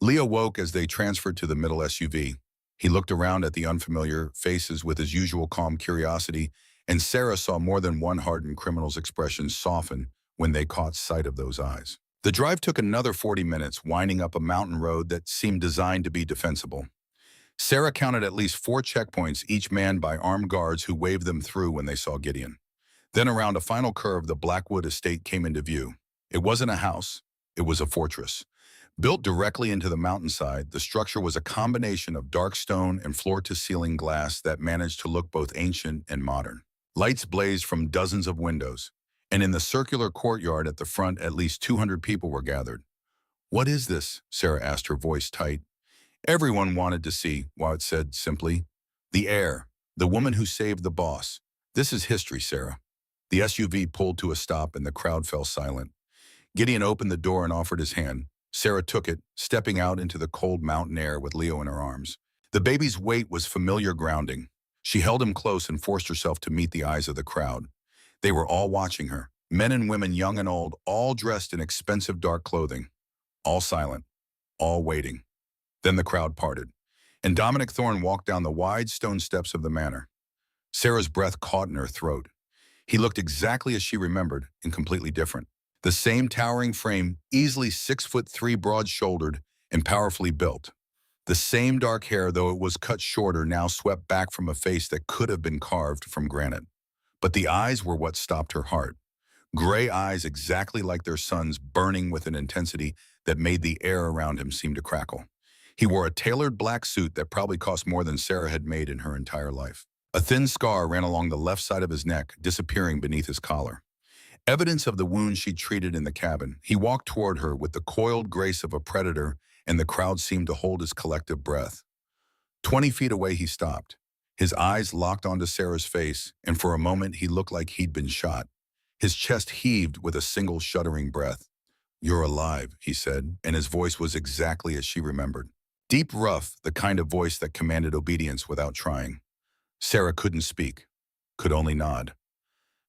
Leo woke as they transferred to the middle SUV. He looked around at the unfamiliar faces with his usual calm curiosity, and Sarah saw more than one hardened criminal's expression soften when they caught sight of those eyes. The drive took another 40 minutes, winding up a mountain road that seemed designed to be defensible. Sarah counted at least 4 checkpoints, each manned by armed guards who waved them through when they saw Gideon. Then around a final curve, the Blackwood estate came into view. It wasn't a house, it was a fortress. Built directly into the mountainside, the structure was a combination of dark stone and floor-to-ceiling glass that managed to look both ancient and modern. Lights blazed from dozens of windows, and in the circular courtyard at the front, at least 200 people were gathered. "What is this?" Sarah asked, her voice tight. Everyone wanted to see, Wyatt said simply. "The heir, the woman who saved the boss. This is history, Sarah." The SUV pulled to a stop and the crowd fell silent. Gideon opened the door and offered his hand. Sarah took it, stepping out into the cold mountain air with Leo in her arms. The baby's weight was familiar grounding. She held him close and forced herself to meet the eyes of the crowd. They were all watching her, men and women, young and old, all dressed in expensive dark clothing. All silent, all waiting. Then the crowd parted, and Dominic Thorne walked down the wide stone steps of the manor. Sarah's breath caught in her throat. He looked exactly as she remembered, and completely different. The same towering frame, easily 6'3", broad-shouldered and powerfully built. The same dark hair, though it was cut shorter, now swept back from a face that could have been carved from granite. But the eyes were what stopped her heart. Gray eyes exactly like their son's, burning with an intensity that made the air around him seem to crackle. He wore a tailored black suit that probably cost more than Sarah had made in her entire life. A thin scar ran along the left side of his neck, disappearing beneath his collar. Evidence of the wound she'd treated in the cabin. He walked toward her with the coiled grace of a predator, and the crowd seemed to hold his collective breath. 20 feet away, he stopped. His eyes locked onto Sarah's face, and for a moment he looked like he'd been shot. His chest heaved with a single shuddering breath. "You're alive," he said, and his voice was exactly as she remembered. Deep, rough, the kind of voice that commanded obedience without trying. Sarah couldn't speak, could only nod.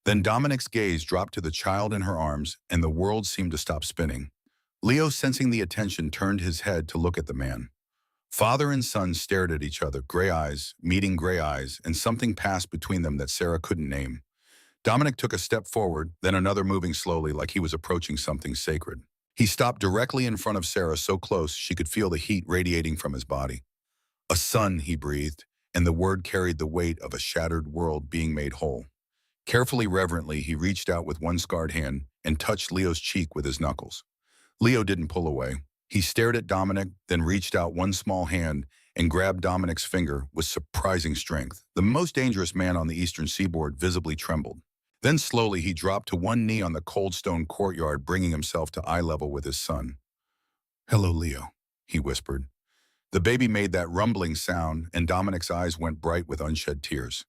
Then Dominic's gaze dropped to the child in her arms, and the world seemed to stop spinning. Leo, sensing the attention, turned his head to look at the man. Father and son stared at each other, gray eyes, meeting gray eyes, and something passed between them that Sarah couldn't name. Dominic took a step forward, then another, moving slowly like he was approaching something sacred. He stopped directly in front of Sarah, so close she could feel the heat radiating from his body. "A son," he breathed, and the word carried the weight of a shattered world being made whole. Carefully, reverently, he reached out with one scarred hand and touched Leo's cheek with his knuckles. Leo didn't pull away. He stared at Dominic, then reached out one small hand and grabbed Dominic's finger with surprising strength. The most dangerous man on the eastern seaboard visibly trembled. Then slowly he dropped to one knee on the cold stone courtyard, bringing himself to eye level with his son. "Hello, Leo," he whispered. The baby made that rumbling sound, and Dominic's eyes went bright with unshed tears.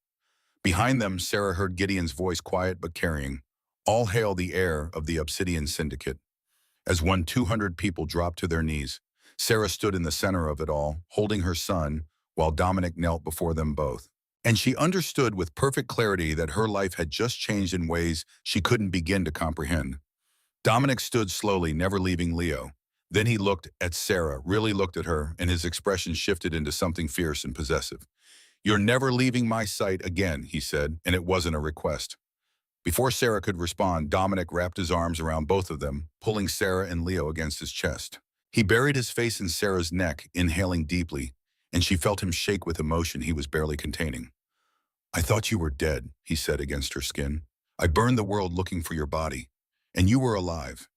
Behind them, Sarah heard Gideon's voice, quiet but carrying. "All hail the heir of the Obsidian Syndicate." As 200 people dropped to their knees, Sarah stood in the center of it all, holding her son, while Dominic knelt before them both. And she understood with perfect clarity that her life had just changed in ways she couldn't begin to comprehend. Dominic stood slowly, never leaving Leo. Then he looked at Sarah, really looked at her, and his expression shifted into something fierce and possessive. "You're never leaving my sight again," he said, and it wasn't a request. Before Sarah could respond, Dominic wrapped his arms around both of them, pulling Sarah and Leo against his chest. He buried his face in Sarah's neck, inhaling deeply, and she felt him shake with emotion he was barely containing. "I thought you were dead," he said against her skin. "I burned the world looking for your body, and you were alive.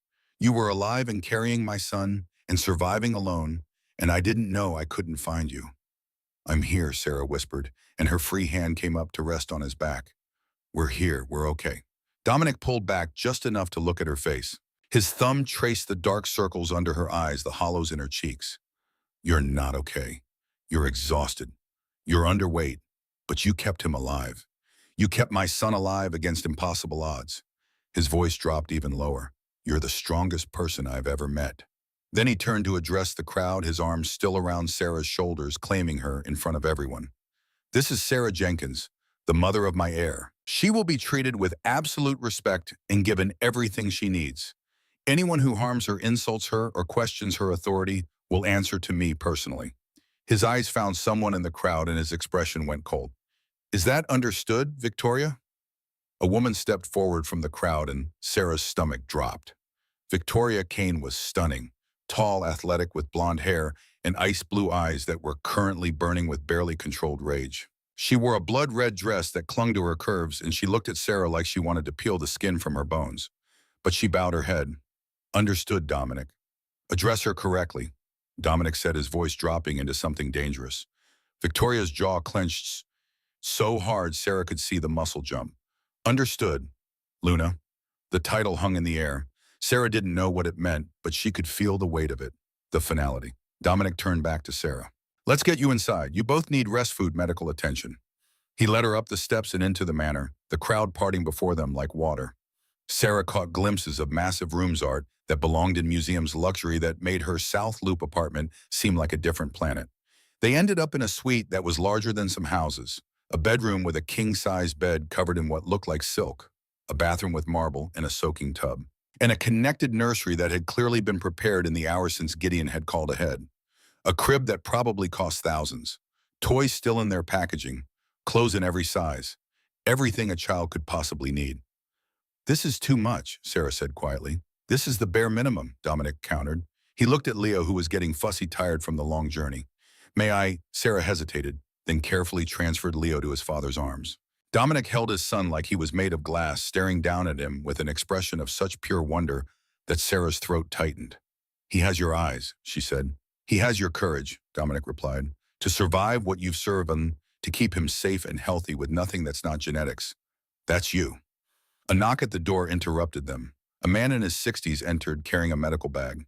You were alive and carrying my son and surviving alone, and I didn't know I couldn't find you." "I'm here," Sarah whispered, and her free hand came up to rest on his back. "We're here, we're okay." Dominic pulled back just enough to look at her face. His thumb traced the dark circles under her eyes, the hollows in her cheeks. "You're not okay. You're exhausted. You're underweight, but you kept him alive. You kept my son alive against impossible odds." His voice dropped even lower. "You're the strongest person I've ever met." Then he turned to address the crowd, his arms still around Sarah's shoulders, claiming her in front of everyone. "This is Sarah Jenkins, the mother of my heir. She will be treated with absolute respect and given everything she needs. Anyone who harms her, insults her, or questions her authority will answer to me personally. His eyes found someone in the crowd and his expression went cold. Is that understood, Victoria? A woman stepped forward from the crowd and Sarah's stomach dropped. Victoria Kane was stunning, tall, athletic with blonde hair and ice blue eyes that were currently burning with barely controlled rage. She wore a blood-red dress that clung to her curves and she looked at Sarah like she wanted to peel the skin from her bones. But she bowed her head. Understood, Dominic. Address her correctly, Dominic said, his voice dropping into something dangerous. Victoria's jaw clenched so hard Sarah could see the muscle jump. Understood, Luna. The title hung in the air. Sarah didn't know what it meant, but she could feel the weight of it, the finality. Dominic turned back to Sarah. Let's get you inside. You both need rest food medical attention. He led her up the steps and into the manor, the crowd parting before them like water. Sarah caught glimpses of massive rooms art that belonged in museums, luxury that made her South Loop apartment seem like a different planet. They ended up in a suite that was larger than some houses, a bedroom with a king-size bed covered in what looked like silk, a bathroom with marble and a soaking tub, and a connected nursery that had clearly been prepared in the hours since Gideon had called ahead. A crib that probably cost thousands, toys still in their packaging, clothes in every size, everything a child could possibly need. This is too much, Sarah said quietly. This is the bare minimum, Dominic countered. He looked at Leo, who was getting fussy tired from the long journey. May I? Sarah hesitated, then carefully transferred Leo to his father's arms. Dominic held his son like he was made of glass, staring down at him with an expression of such pure wonder that Sarah's throat tightened. He has your eyes, she said. He has your courage, Dominic replied, to survive what you've served and to keep him safe and healthy with nothing that's not genetics. That's you. A knock at the door interrupted them. A man in his 60s entered carrying a medical bag.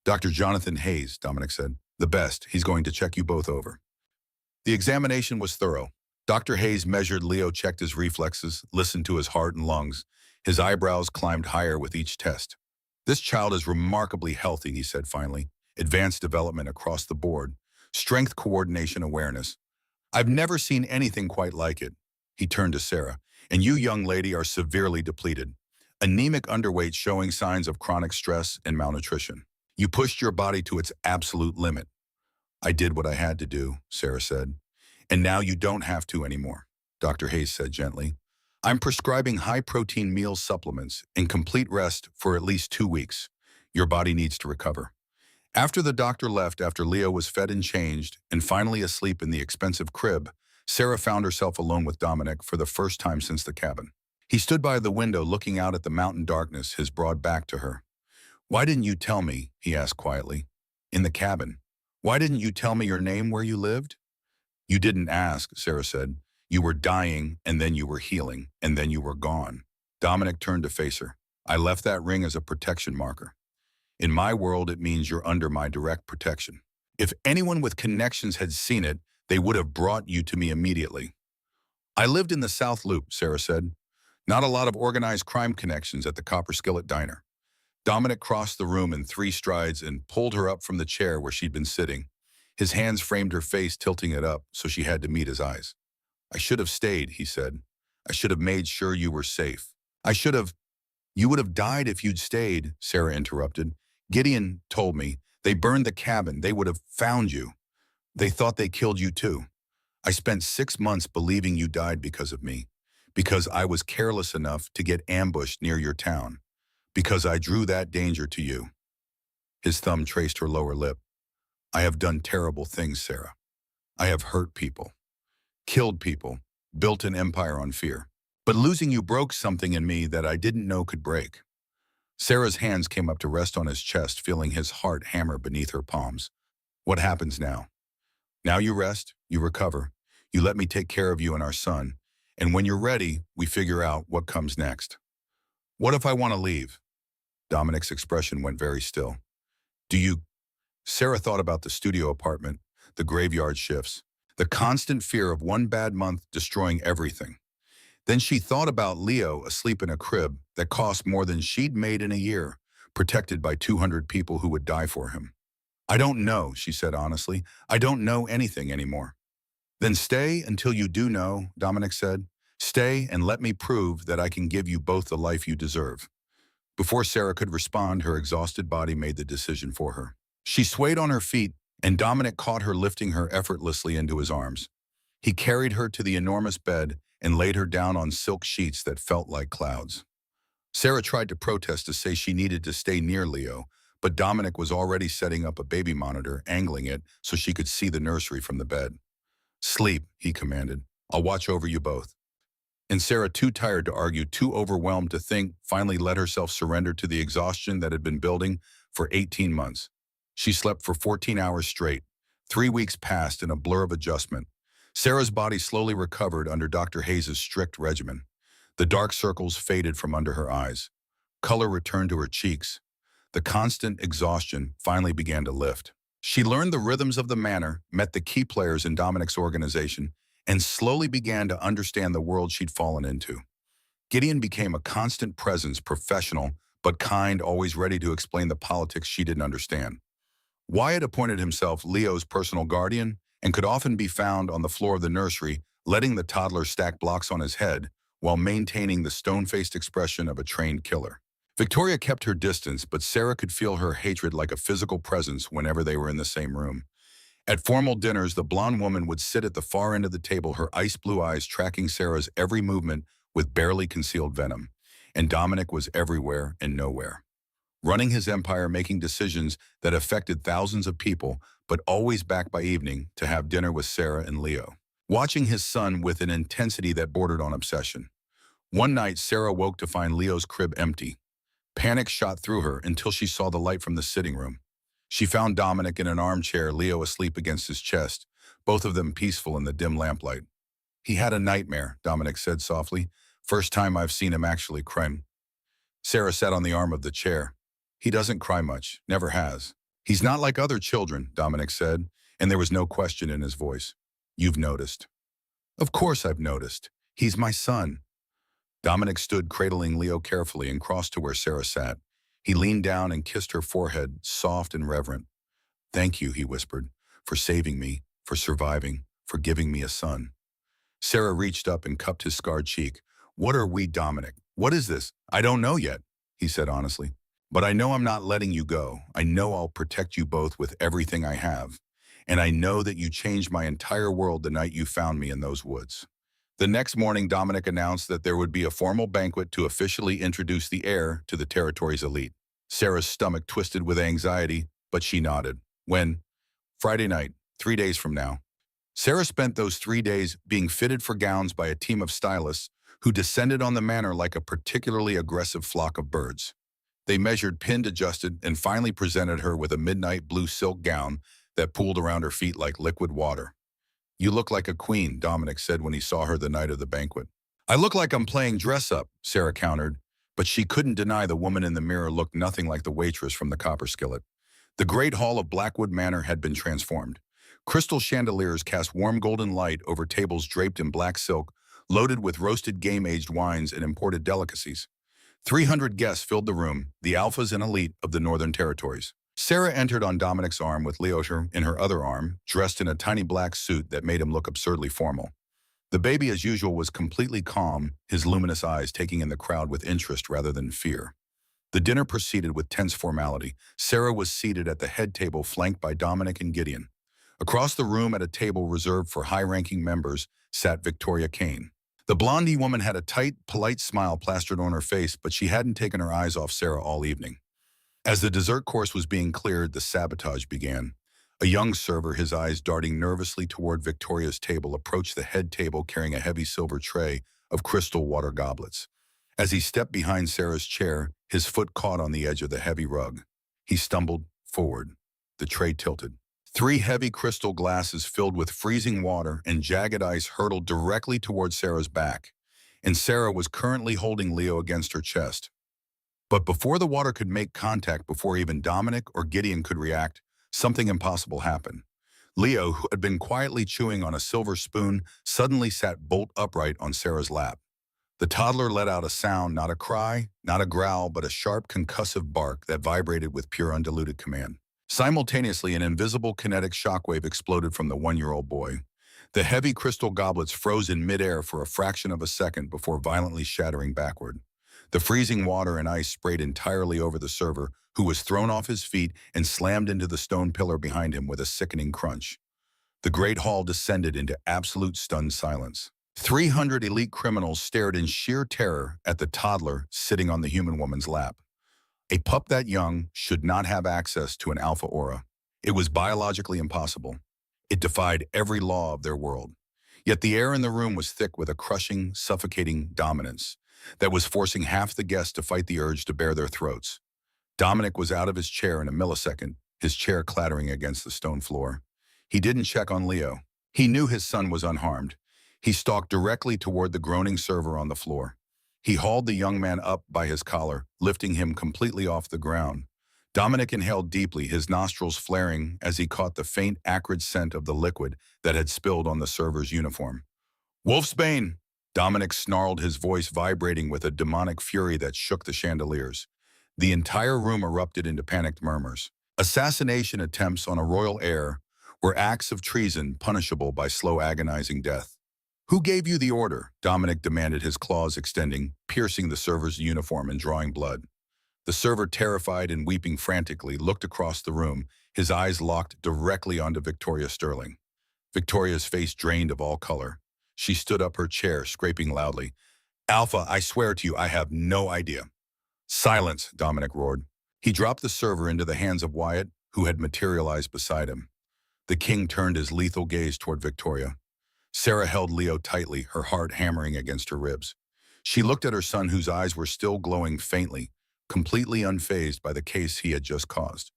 Dr. Jonathan Hayes, Dominic said. The best. He's going to check you both over. The examination was thorough. Dr. Hayes measured Leo, checked his reflexes, listened to his heart and lungs. His eyebrows climbed higher with each test. This child is remarkably healthy, he said finally. Advanced development across the board. Strength, coordination, awareness. I've never seen anything quite like it. He turned to Sarah. And you, young lady, are severely depleted. Anemic, underweight, showing signs of chronic stress and malnutrition. You pushed your body to its absolute limit. I did what I had to do, Sarah said. And now you don't have to anymore, Dr. Hayes said gently. I'm prescribing high-protein meal supplements and complete rest for at least 2 weeks. Your body needs to recover. After the doctor left, after Leo was fed and changed, and finally asleep in the expensive crib, Sarah found herself alone with Dominic for the first time since the cabin. He stood by the window looking out at the mountain darkness, his broad back to her. Why didn't you tell me, he asked quietly, in the cabin? Why didn't you tell me your name, where you lived? You didn't ask, Sarah said. You were dying, and then you were healing, and then you were gone. Dominic turned to face her. I left that ring as a protection marker. In my world, it means you're under my direct protection. If anyone with connections had seen it, they would have brought you to me immediately. I lived in the South Loop, Sarah said. Not a lot of organized crime connections at the Copper Skillet Diner. Dominic crossed the room in 3 strides and pulled her up from the chair where she'd been sitting. His hands framed her face, tilting it up, so she had to meet his eyes. I should have stayed, he said. I should have made sure you were safe. You would have died if you'd stayed, Sarah interrupted. Gideon told me. They burned the cabin. They would have found you. They thought they killed you too. I spent 6 months believing you died because of me, because I was careless enough to get ambushed near your town, because I drew that danger to you. His thumb traced her lower lip. I have done terrible things, Sarah. I have hurt people, killed people, built an empire on fear. But losing you broke something in me that I didn't know could break. Sarah's hands came up to rest on his chest, feeling his heart hammer beneath her palms. What happens now? Now you rest, you recover, you let me take care of you and our son, and when you're ready, we figure out what comes next. What if I want to leave? Dominic's expression went very still. Do you? Sarah thought about the studio apartment, the graveyard shifts, the constant fear of one bad month destroying everything. Then she thought about Leo asleep in a crib that cost more than she'd made in a year, protected by 200 people who would die for him. I don't know, she said honestly. I don't know anything anymore. Then stay until you do know, Dominic said. Stay and let me prove that I can give you both the life you deserve. Before Sarah could respond, her exhausted body made the decision for her. She swayed on her feet, and Dominic caught her, lifting her effortlessly into his arms. He carried her to the enormous bed and laid her down on silk sheets that felt like clouds. Sarah tried to protest to say she needed to stay near Leo, but Dominic was already setting up a baby monitor, angling it so she could see the nursery from the bed. "Sleep," he commanded. "I'll watch over you both." And Sarah, too tired to argue, too overwhelmed to think, finally let herself surrender to the exhaustion that had been building for 18 months. She slept for 14 hours straight. 3 weeks passed in a blur of adjustment. Sarah's body slowly recovered under Dr. Hayes' strict regimen. The dark circles faded from under her eyes. Color returned to her cheeks. The constant exhaustion finally began to lift. She learned the rhythms of the manor, met the key players in Dominic's organization, and slowly began to understand the world she'd fallen into. Gideon became a constant presence, professional, but kind, always ready to explain the politics she didn't understand. Wyatt appointed himself Leo's personal guardian and could often be found on the floor of the nursery, letting the toddler stack blocks on his head while maintaining the stone-faced expression of a trained killer. Victoria kept her distance, but Sarah could feel her hatred like a physical presence whenever they were in the same room. At formal dinners, the blonde woman would sit at the far end of the table, her ice-blue eyes tracking Sarah's every movement with barely concealed venom. And Dominic was everywhere and nowhere, running his empire, making decisions that affected thousands of people, but always back by evening to have dinner with Sarah and Leo, watching his son with an intensity that bordered on obsession. One night, Sarah woke to find Leo's crib empty. Panic shot through her until she saw the light from the sitting room. She found Dominic in an armchair, Leo asleep against his chest, both of them peaceful in the dim lamplight. "He had a nightmare," Dominic said softly. "First time I've seen him actually cry." Sarah sat on the arm of the chair. "He doesn't cry much, never has. He's not like other children," Dominic said, and there was no question in his voice. "You've noticed." "Of course I've noticed. He's my son." Dominic stood cradling Leo carefully and crossed to where Sarah sat. He leaned down and kissed her forehead, soft and reverent. "Thank you," he whispered, "for saving me, for surviving, for giving me a son." Sarah reached up and cupped his scarred cheek. "What are we, Dominic? What is this?" "I don't know yet," he said honestly. "But I know I'm not letting you go. I know I'll protect you both with everything I have. And I know that you changed my entire world the night you found me in those woods." The next morning, Dominic announced that there would be a formal banquet to officially introduce the heir to the territory's elite. Sarah's stomach twisted with anxiety, but she nodded. "When?" "Friday night, 3 days from now." Sarah spent those 3 days being fitted for gowns by a team of stylists who descended on the manor like a particularly aggressive flock of birds. They measured, pinned, adjusted, and finally presented her with a midnight blue silk gown that pooled around her feet like liquid water. "You look like a queen," Dominic said when he saw her the night of the banquet. "I look like I'm playing dress-up," Sarah countered, but she couldn't deny the woman in the mirror looked nothing like the waitress from the copper skillet. The great hall of Blackwood Manor had been transformed. Crystal chandeliers cast warm golden light over tables draped in black silk, loaded with roasted game-aged wines and imported delicacies. 300 guests filled the room, the alphas and elite of the Northern Territories. Sarah entered on Dominic's arm with Leota in her other arm, dressed in a tiny black suit that made him look absurdly formal. The baby, as usual, was completely calm, his luminous eyes taking in the crowd with interest rather than fear. The dinner proceeded with tense formality. Sarah was seated at the head table flanked by Dominic and Gideon. Across the room at a table reserved for high-ranking members sat Victoria Kane. The blondie woman had a tight, polite smile plastered on her face, but she hadn't taken her eyes off Sarah all evening. As the dessert course was being cleared, the sabotage began. A young server, his eyes darting nervously toward Victoria's table, approached the head table carrying a heavy silver tray of crystal water goblets. As he stepped behind Sarah's chair, his foot caught on the edge of the heavy rug. He stumbled forward. The tray tilted. 3 heavy crystal glasses filled with freezing water and jagged ice hurtled directly toward Sarah's back, and Sarah was currently holding Leo against her chest. But before the water could make contact, before even Dominic or Gideon could react, something impossible happened. Leo, who had been quietly chewing on a silver spoon, suddenly sat bolt upright on Sarah's lap. The toddler let out a sound, not a cry, not a growl, but a sharp concussive bark that vibrated with pure undiluted command. Simultaneously, an invisible kinetic shockwave exploded from the 1-year-old boy. The heavy crystal goblets froze in midair for a fraction of a second before violently shattering backward. The freezing water and ice sprayed entirely over the server, who was thrown off his feet and slammed into the stone pillar behind him with a sickening crunch. The great hall descended into absolute stunned silence. 300 elite criminals stared in sheer terror at the toddler sitting on the human woman's lap. A pup that young should not have access to an alpha aura. It was biologically impossible. It defied every law of their world. Yet the air in the room was thick with a crushing, suffocating dominance that was forcing half the guests to fight the urge to bare their throats. Dominic was out of his chair in a millisecond, his chair clattering against the stone floor. He didn't check on Leo. He knew his son was unharmed. He stalked directly toward the groaning server on the floor. He hauled the young man up by his collar, lifting him completely off the ground. Dominic inhaled deeply, his nostrils flaring as he caught the faint, acrid scent of the liquid that had spilled on the server's uniform. "Wolfsbane!" Dominic snarled, his voice vibrating with a demonic fury that shook the chandeliers. The entire room erupted into panicked murmurs. Assassination attempts on a royal heir were acts of treason punishable by slow, agonizing death. "Who gave you the order?" Dominic demanded, his claws extending, piercing the server's uniform and drawing blood. The server, terrified and weeping frantically, looked across the room, his eyes locked directly onto Victoria Sterling. Victoria's face drained of all color. She stood up her chair, scraping loudly. "Alpha, I swear to you, I have no idea." "Silence," Dominic roared. He dropped the server into the hands of Wyatt, who had materialized beside him. The king turned his lethal gaze toward Victoria. Sarah held Leo tightly, her heart hammering against her ribs. She looked at her son, whose eyes were still glowing faintly, completely unfazed by the case he had just caused.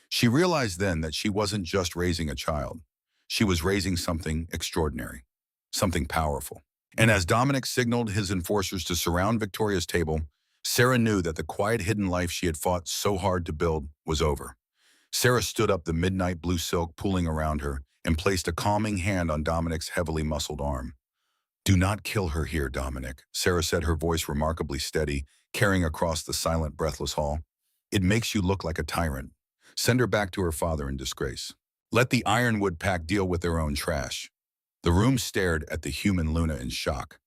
She realized then that she wasn't just raising a child. She was raising something extraordinary, something powerful. And as Dominic signaled his enforcers to surround Victoria's table, Sarah knew that the quiet, hidden life she had fought so hard to build was over. Sarah stood up, the midnight blue silk pooling around her, and placed a calming hand on Dominic's heavily muscled arm. "Do not kill her here, Dominic," Sarah said, her voice remarkably steady, carrying across the silent, breathless hall. "It makes you look like a tyrant. Send her back to her father in disgrace. Let the Ironwood pack deal with their own trash." The room stared at the human Luna in shock.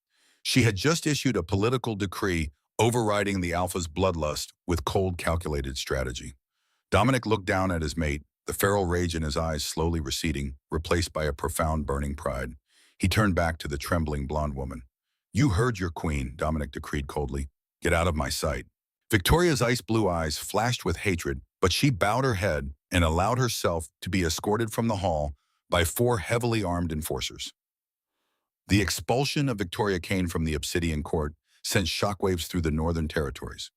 She had just issued a political decree overriding the Alpha's bloodlust with cold, calculated strategy. Dominic looked down at his mate, the feral rage in his eyes slowly receding, replaced by a profound, burning pride. He turned back to the trembling blonde woman. "You heard your queen," Dominic decreed coldly. "Get out of my sight." Victoria's ice-blue eyes flashed with hatred, but she bowed her head and allowed herself to be escorted from the hall by 4 heavily armed enforcers. The expulsion of Victoria Kane from the Obsidian Court sent shockwaves through the northern territories.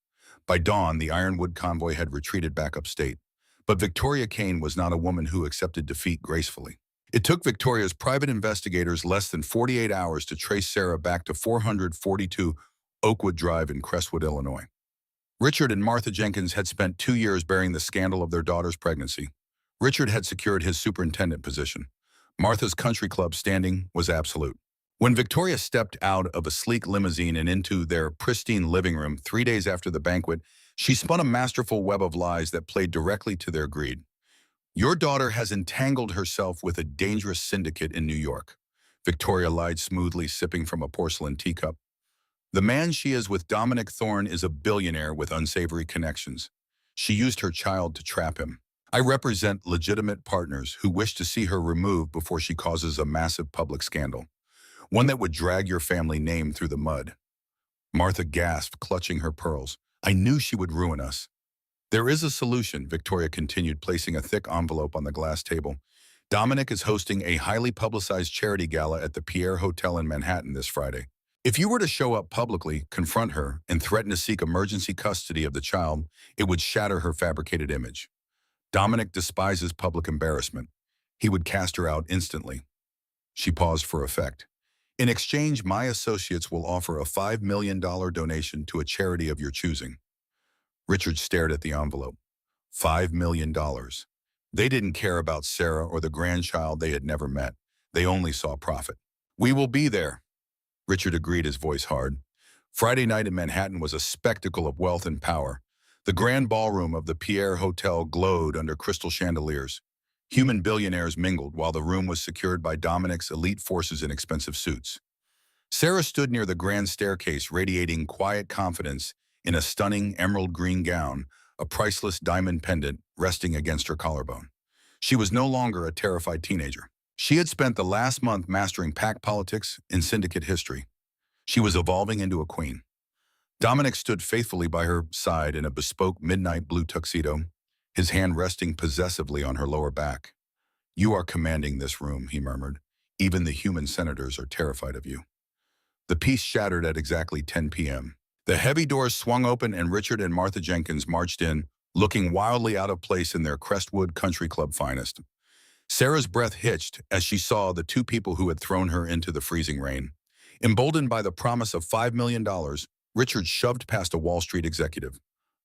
By dawn, the Ironwood convoy had retreated back upstate. But Victoria Kane was not a woman who accepted defeat gracefully. It took Victoria's private investigators less than 48 hours to trace Sarah back to 442 Oakwood Drive in Crestwood, Illinois. Richard and Martha Jenkins had spent 2 years bearing the scandal of their daughter's pregnancy. Richard had secured his superintendent position. Martha's country club standing was absolute. When Victoria stepped out of a sleek limousine and into their pristine living room 3 days after the banquet, she spun a masterful web of lies that played directly to their greed. "Your daughter has entangled herself with a dangerous syndicate in New York," Victoria lied smoothly, sipping from a porcelain teacup. "The man she is with, Dominic Thorne, is a billionaire with unsavory connections. She used her child to trap him. I represent legitimate partners who wish to see her removed before she causes a massive public scandal, one that would drag your family name through the mud." Martha gasped, clutching her pearls. "I knew she would ruin us." "There is a solution," Victoria continued, placing a thick envelope on the glass table. "Dominic is hosting a highly publicized charity gala at the Pierre Hotel in Manhattan this Friday. If you were to show up publicly, confront her, and threaten to seek emergency custody of the child, it would shatter her fabricated image. Dominic despises public embarrassment. He would cast her out instantly." She paused for effect. "In exchange, my associates will offer a $5 million donation to a charity of your choosing." Richard stared at the envelope. $5 million. They didn't care about Sarah or the grandchild they had never met. They only saw profit. "We will be there," Richard agreed, his voice hard. Friday night in Manhattan was a spectacle of wealth and power. The grand ballroom of the Pierre Hotel glowed under crystal chandeliers. Human billionaires mingled while the room was secured by Dominic's elite forces in expensive suits. Sarah stood near the grand staircase, radiating quiet confidence in a stunning emerald green gown, a priceless diamond pendant resting against her collarbone. She was no longer a terrified teenager. She had spent the last month mastering pack politics and syndicate history. She was evolving into a queen. Dominic stood faithfully by her side in a bespoke midnight blue tuxedo, his hand resting possessively on her lower back. "You are commanding this room," he murmured. "Even the human senators are terrified of you." The peace shattered at exactly 10 p.m. The heavy doors swung open and Richard and Martha Jenkins marched in, looking wildly out of place in their Crestwood Country Club finest. Sarah's breath hitched as she saw the two people who had thrown her into the freezing rain. Emboldened by the promise of $5 million, Richard shoved past a Wall Street executive.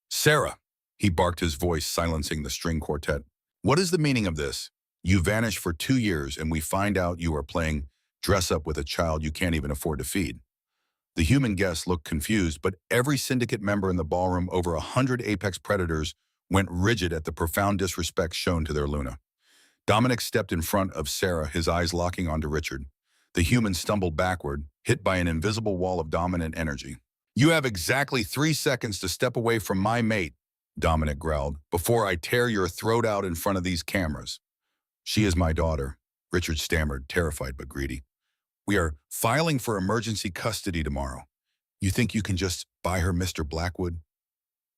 "Sarah," he barked, his voice silencing the string quartet. "What is the meaning of this? You vanish for 2 years and we find out you are playing dress up with a child you can't even afford to feed." The human guests looked confused, but every syndicate member in the ballroom, over 100 apex predators, went rigid at the profound disrespect shown to their Luna. Dominic stepped in front of Sarah, his eyes locking onto Richard. The human stumbled backward, hit by an invisible wall of dominant energy. "You have exactly 3 seconds to step away from my mate," Dominic growled, "before I tear your throat out in front of these cameras." "She is my daughter," Richard stammered, terrified but greedy. "We are filing for emergency custody tomorrow. You think you can just buy her, Mr. Blackwood?"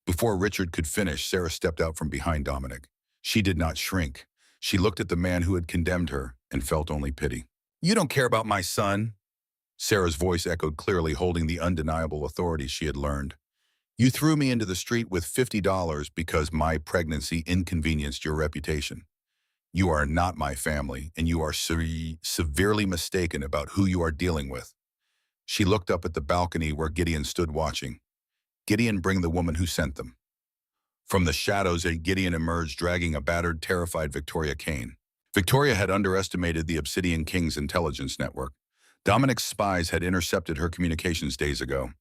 Before Richard could finish, Sarah stepped out from behind Dominic. She did not shrink. She looked at the man who had condemned her and felt only pity. "You don't care about my son," Sarah's voice echoed clearly, holding the undeniable authority she had learned. "You threw me into the street with $50 because my pregnancy inconvenienced your reputation. You are not my family, and you are severely mistaken about who you are dealing with." She looked up at the balcony where Gideon stood watching. "Gideon, bring the woman who sent them." From the shadows, Gideon emerged, dragging a battered, terrified Victoria Kane. Victoria had underestimated the Obsidian King's intelligence network. Dominic's spies had intercepted her communications days ago.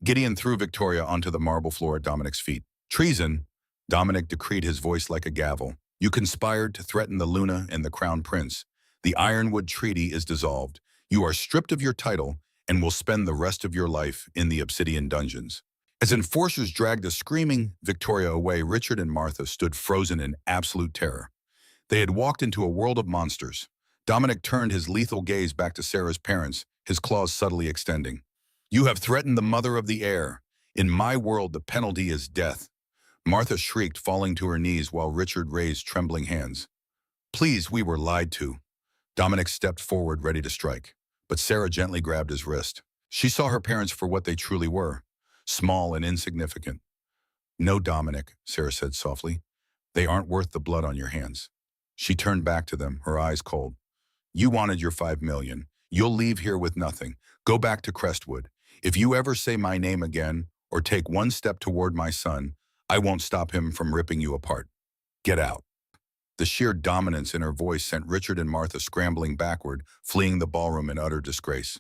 Gideon threw Victoria onto the marble floor at Dominic's feet. "Treason," Dominic decreed, his voice like a gavel. "You conspired to threaten the Luna and the Crown Prince. The Ironwood Treaty is dissolved. You are stripped of your title and will spend the rest of your life in the Obsidian dungeons." As enforcers dragged the screaming Victoria away, Richard and Martha stood frozen in absolute terror. They had walked into a world of monsters. Dominic turned his lethal gaze back to Sarah's parents, his claws subtly extending. "You have threatened the mother of the heir. In my world, the penalty is death." Martha shrieked, falling to her knees while Richard raised trembling hands. "Please, we were lied to." Dominic stepped forward, ready to strike, but Sarah gently grabbed his wrist. She saw her parents for what they truly were, small and insignificant. "No, Dominic," Sarah said softly. "They aren't worth the blood on your hands." She turned back to them, her eyes cold. "You wanted your $5 million. You'll leave here with nothing. Go back to Crestwood. If you ever say my name again or take one step toward my son, I won't stop him from ripping you apart. Get out." The sheer dominance in her voice sent Richard and Martha scrambling backward, fleeing the ballroom in utter disgrace.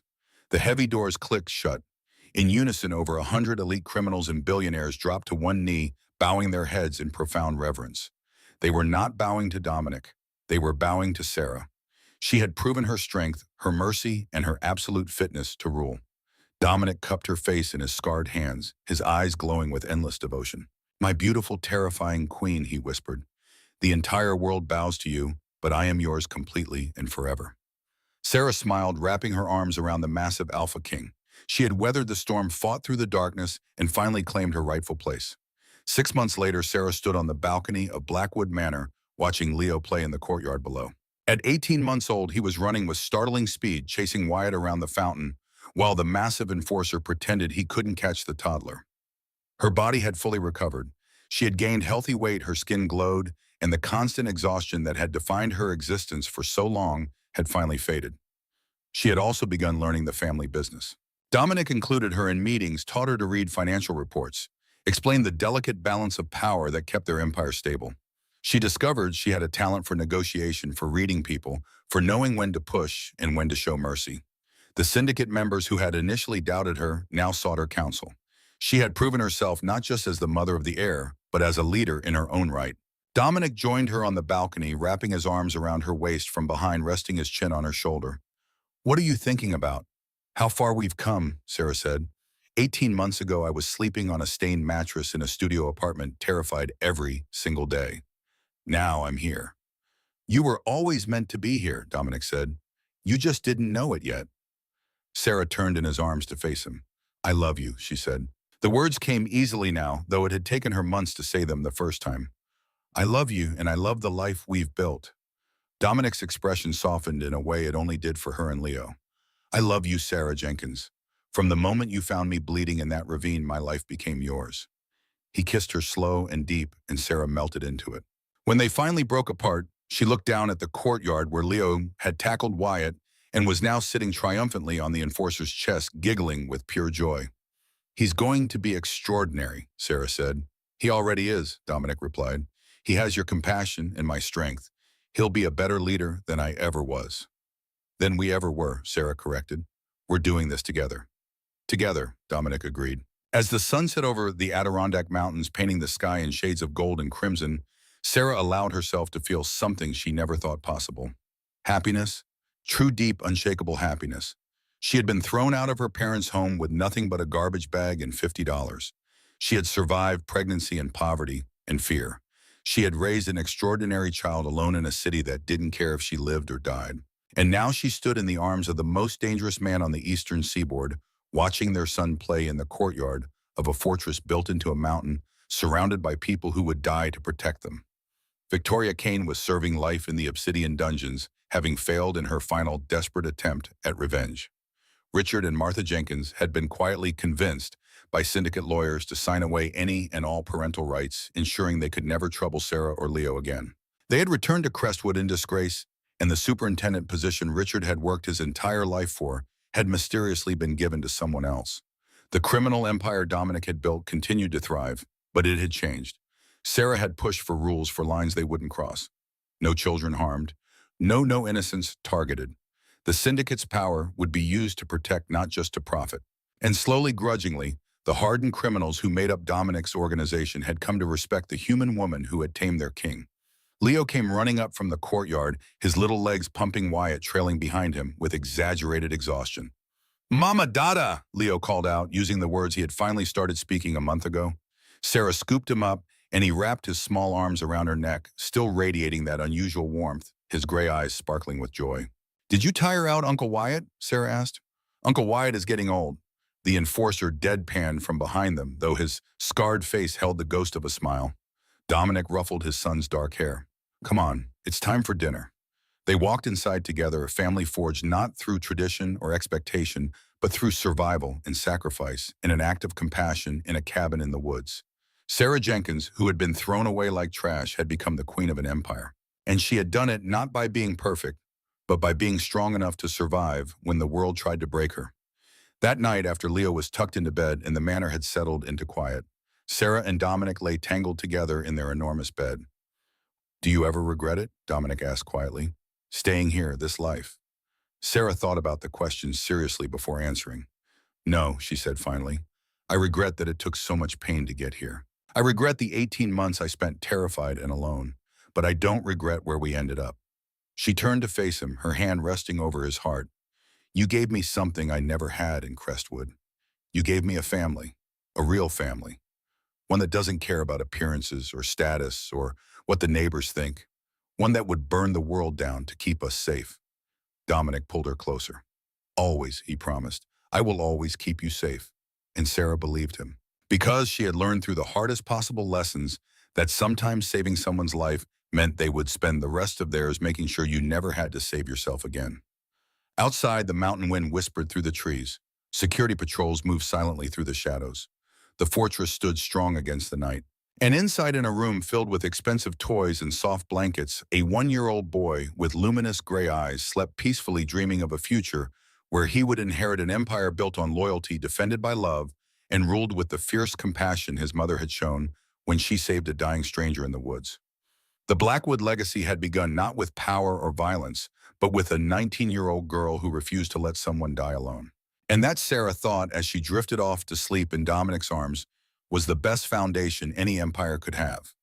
The heavy doors clicked shut. In unison, over 100 elite criminals and billionaires dropped to one knee, bowing their heads in profound reverence. They were not bowing to Dominic. They were bowing to Sarah. She had proven her strength, her mercy, and her absolute fitness to rule. Dominic cupped her face in his scarred hands, his eyes glowing with endless devotion. "My beautiful, terrifying queen," he whispered. "The entire world bows to you, but I am yours completely and forever." Sarah smiled, wrapping her arms around the massive Alpha King. She had weathered the storm, fought through the darkness, and finally claimed her rightful place. 6 months later, Sarah stood on the balcony of Blackwood Manor, watching Leo play in the courtyard below. At 18 months old, he was running with startling speed, chasing Wyatt around the fountain, while the massive enforcer pretended he couldn't catch the toddler. Her body had fully recovered. She had gained healthy weight, her skin glowed, and the constant exhaustion that had defined her existence for so long had finally faded. She had also begun learning the family business. Dominic included her in meetings, taught her to read financial reports, explained the delicate balance of power that kept their empire stable. She discovered she had a talent for negotiation, for reading people, for knowing when to push and when to show mercy. The syndicate members who had initially doubted her now sought her counsel. She had proven herself not just as the mother of the heir, but as a leader in her own right. Dominic joined her on the balcony, wrapping his arms around her waist from behind, resting his chin on her shoulder. "What are you thinking about?" "How far we've come," Sarah said. 18 months ago, I was sleeping on a stained mattress in a studio apartment, terrified every single day. Now I'm here. You were always meant to be here, Dominic said. You just didn't know it yet. Sarah turned in his arms to face him. I love you, she said. The words came easily now, though it had taken her months to say them the first time. I love you, and I love the life we've built. Dominic's expression softened in a way it only did for her and Leo. I love you, Sarah Jenkins. From the moment you found me bleeding in that ravine, my life became yours. He kissed her slow and deep, and Sarah melted into it. When they finally broke apart, she looked down at the courtyard where Leo had tackled Wyatt and was now sitting triumphantly on the enforcer's chest, giggling with pure joy. He's going to be extraordinary, Sarah said. He already is, Dominic replied. He has your compassion and my strength. He'll be a better leader than I ever was. Than we ever were, Sarah corrected. We're doing this together. Together, Dominic agreed. As the sun set over the Adirondack Mountains, painting the sky in shades of gold and crimson, Sarah allowed herself to feel something she never thought possible. Happiness, true, deep, unshakable happiness. She had been thrown out of her parents' home with nothing but a garbage bag and $50. She had survived pregnancy and poverty and fear. She had raised an extraordinary child alone in a city that didn't care if she lived or died. And now she stood in the arms of the most dangerous man on the eastern seaboard, watching their son play in the courtyard of a fortress built into a mountain, surrounded by people who would die to protect them. Victoria Kane was serving life in the Obsidian dungeons, having failed in her final desperate attempt at revenge. Richard and Martha Jenkins had been quietly convinced by syndicate lawyers to sign away any and all parental rights, ensuring they could never trouble Sarah or Leo again. They had returned to Crestwood in disgrace, and the superintendent position Richard had worked his entire life for had mysteriously been given to someone else. The criminal empire Dominic had built continued to thrive, but it had changed. Sarah had pushed for rules for lines they wouldn't cross. No children harmed. No innocents targeted. The syndicate's power would be used to protect, not just to profit. And slowly, grudgingly, the hardened criminals who made up Dominic's organization had come to respect the human woman who had tamed their king. Leo came running up from the courtyard, his little legs pumping, Wyatt trailing behind him with exaggerated exhaustion. Mama Dada, Leo called out, using the words he had finally started speaking a month ago. Sarah scooped him up, and he wrapped his small arms around her neck, still radiating that unusual warmth, his gray eyes sparkling with joy. Did you tire out Uncle Wyatt? Sarah asked. Uncle Wyatt is getting old. The enforcer deadpanned from behind them, though his scarred face held the ghost of a smile. Dominic ruffled his son's dark hair. Come on, it's time for dinner. They walked inside together, a family forged not through tradition or expectation, but through survival and sacrifice, in an act of compassion in a cabin in the woods. Sarah Jenkins, who had been thrown away like trash, had become the queen of an empire. And she had done it not by being perfect, but by being strong enough to survive when the world tried to break her. That night, after Leo was tucked into bed and the manor had settled into quiet, Sarah and Dominic lay tangled together in their enormous bed. Do you ever regret it? Dominic asked quietly. Staying here, this life. Sarah thought about the question seriously before answering. No, she said finally. I regret that it took so much pain to get here. I regret the 18 months I spent terrified and alone, but I don't regret where we ended up. She turned to face him, her hand resting over his heart. You gave me something I never had in Crestwood. You gave me a family, a real family, one that doesn't care about appearances or status or what the neighbors think, one that would burn the world down to keep us safe. Dominic pulled her closer. Always, he promised. I will always keep you safe. And Sarah believed him. Because she had learned through the hardest possible lessons that sometimes saving someone's life meant they would spend the rest of theirs making sure you never had to save yourself again. Outside, the mountain wind whispered through the trees. Security patrols moved silently through the shadows. The fortress stood strong against the night. And inside, in a room filled with expensive toys and soft blankets, a 1-year-old boy with luminous gray eyes slept peacefully, dreaming of a future where he would inherit an empire built on loyalty, defended by love, and ruled with the fierce compassion his mother had shown when she saved a dying stranger in the woods. The Blackwood legacy had begun not with power or violence, but with a 19-year-old girl who refused to let someone die alone. And that, Sarah thought as she drifted off to sleep in Dominic's arms, was the best foundation any empire could have.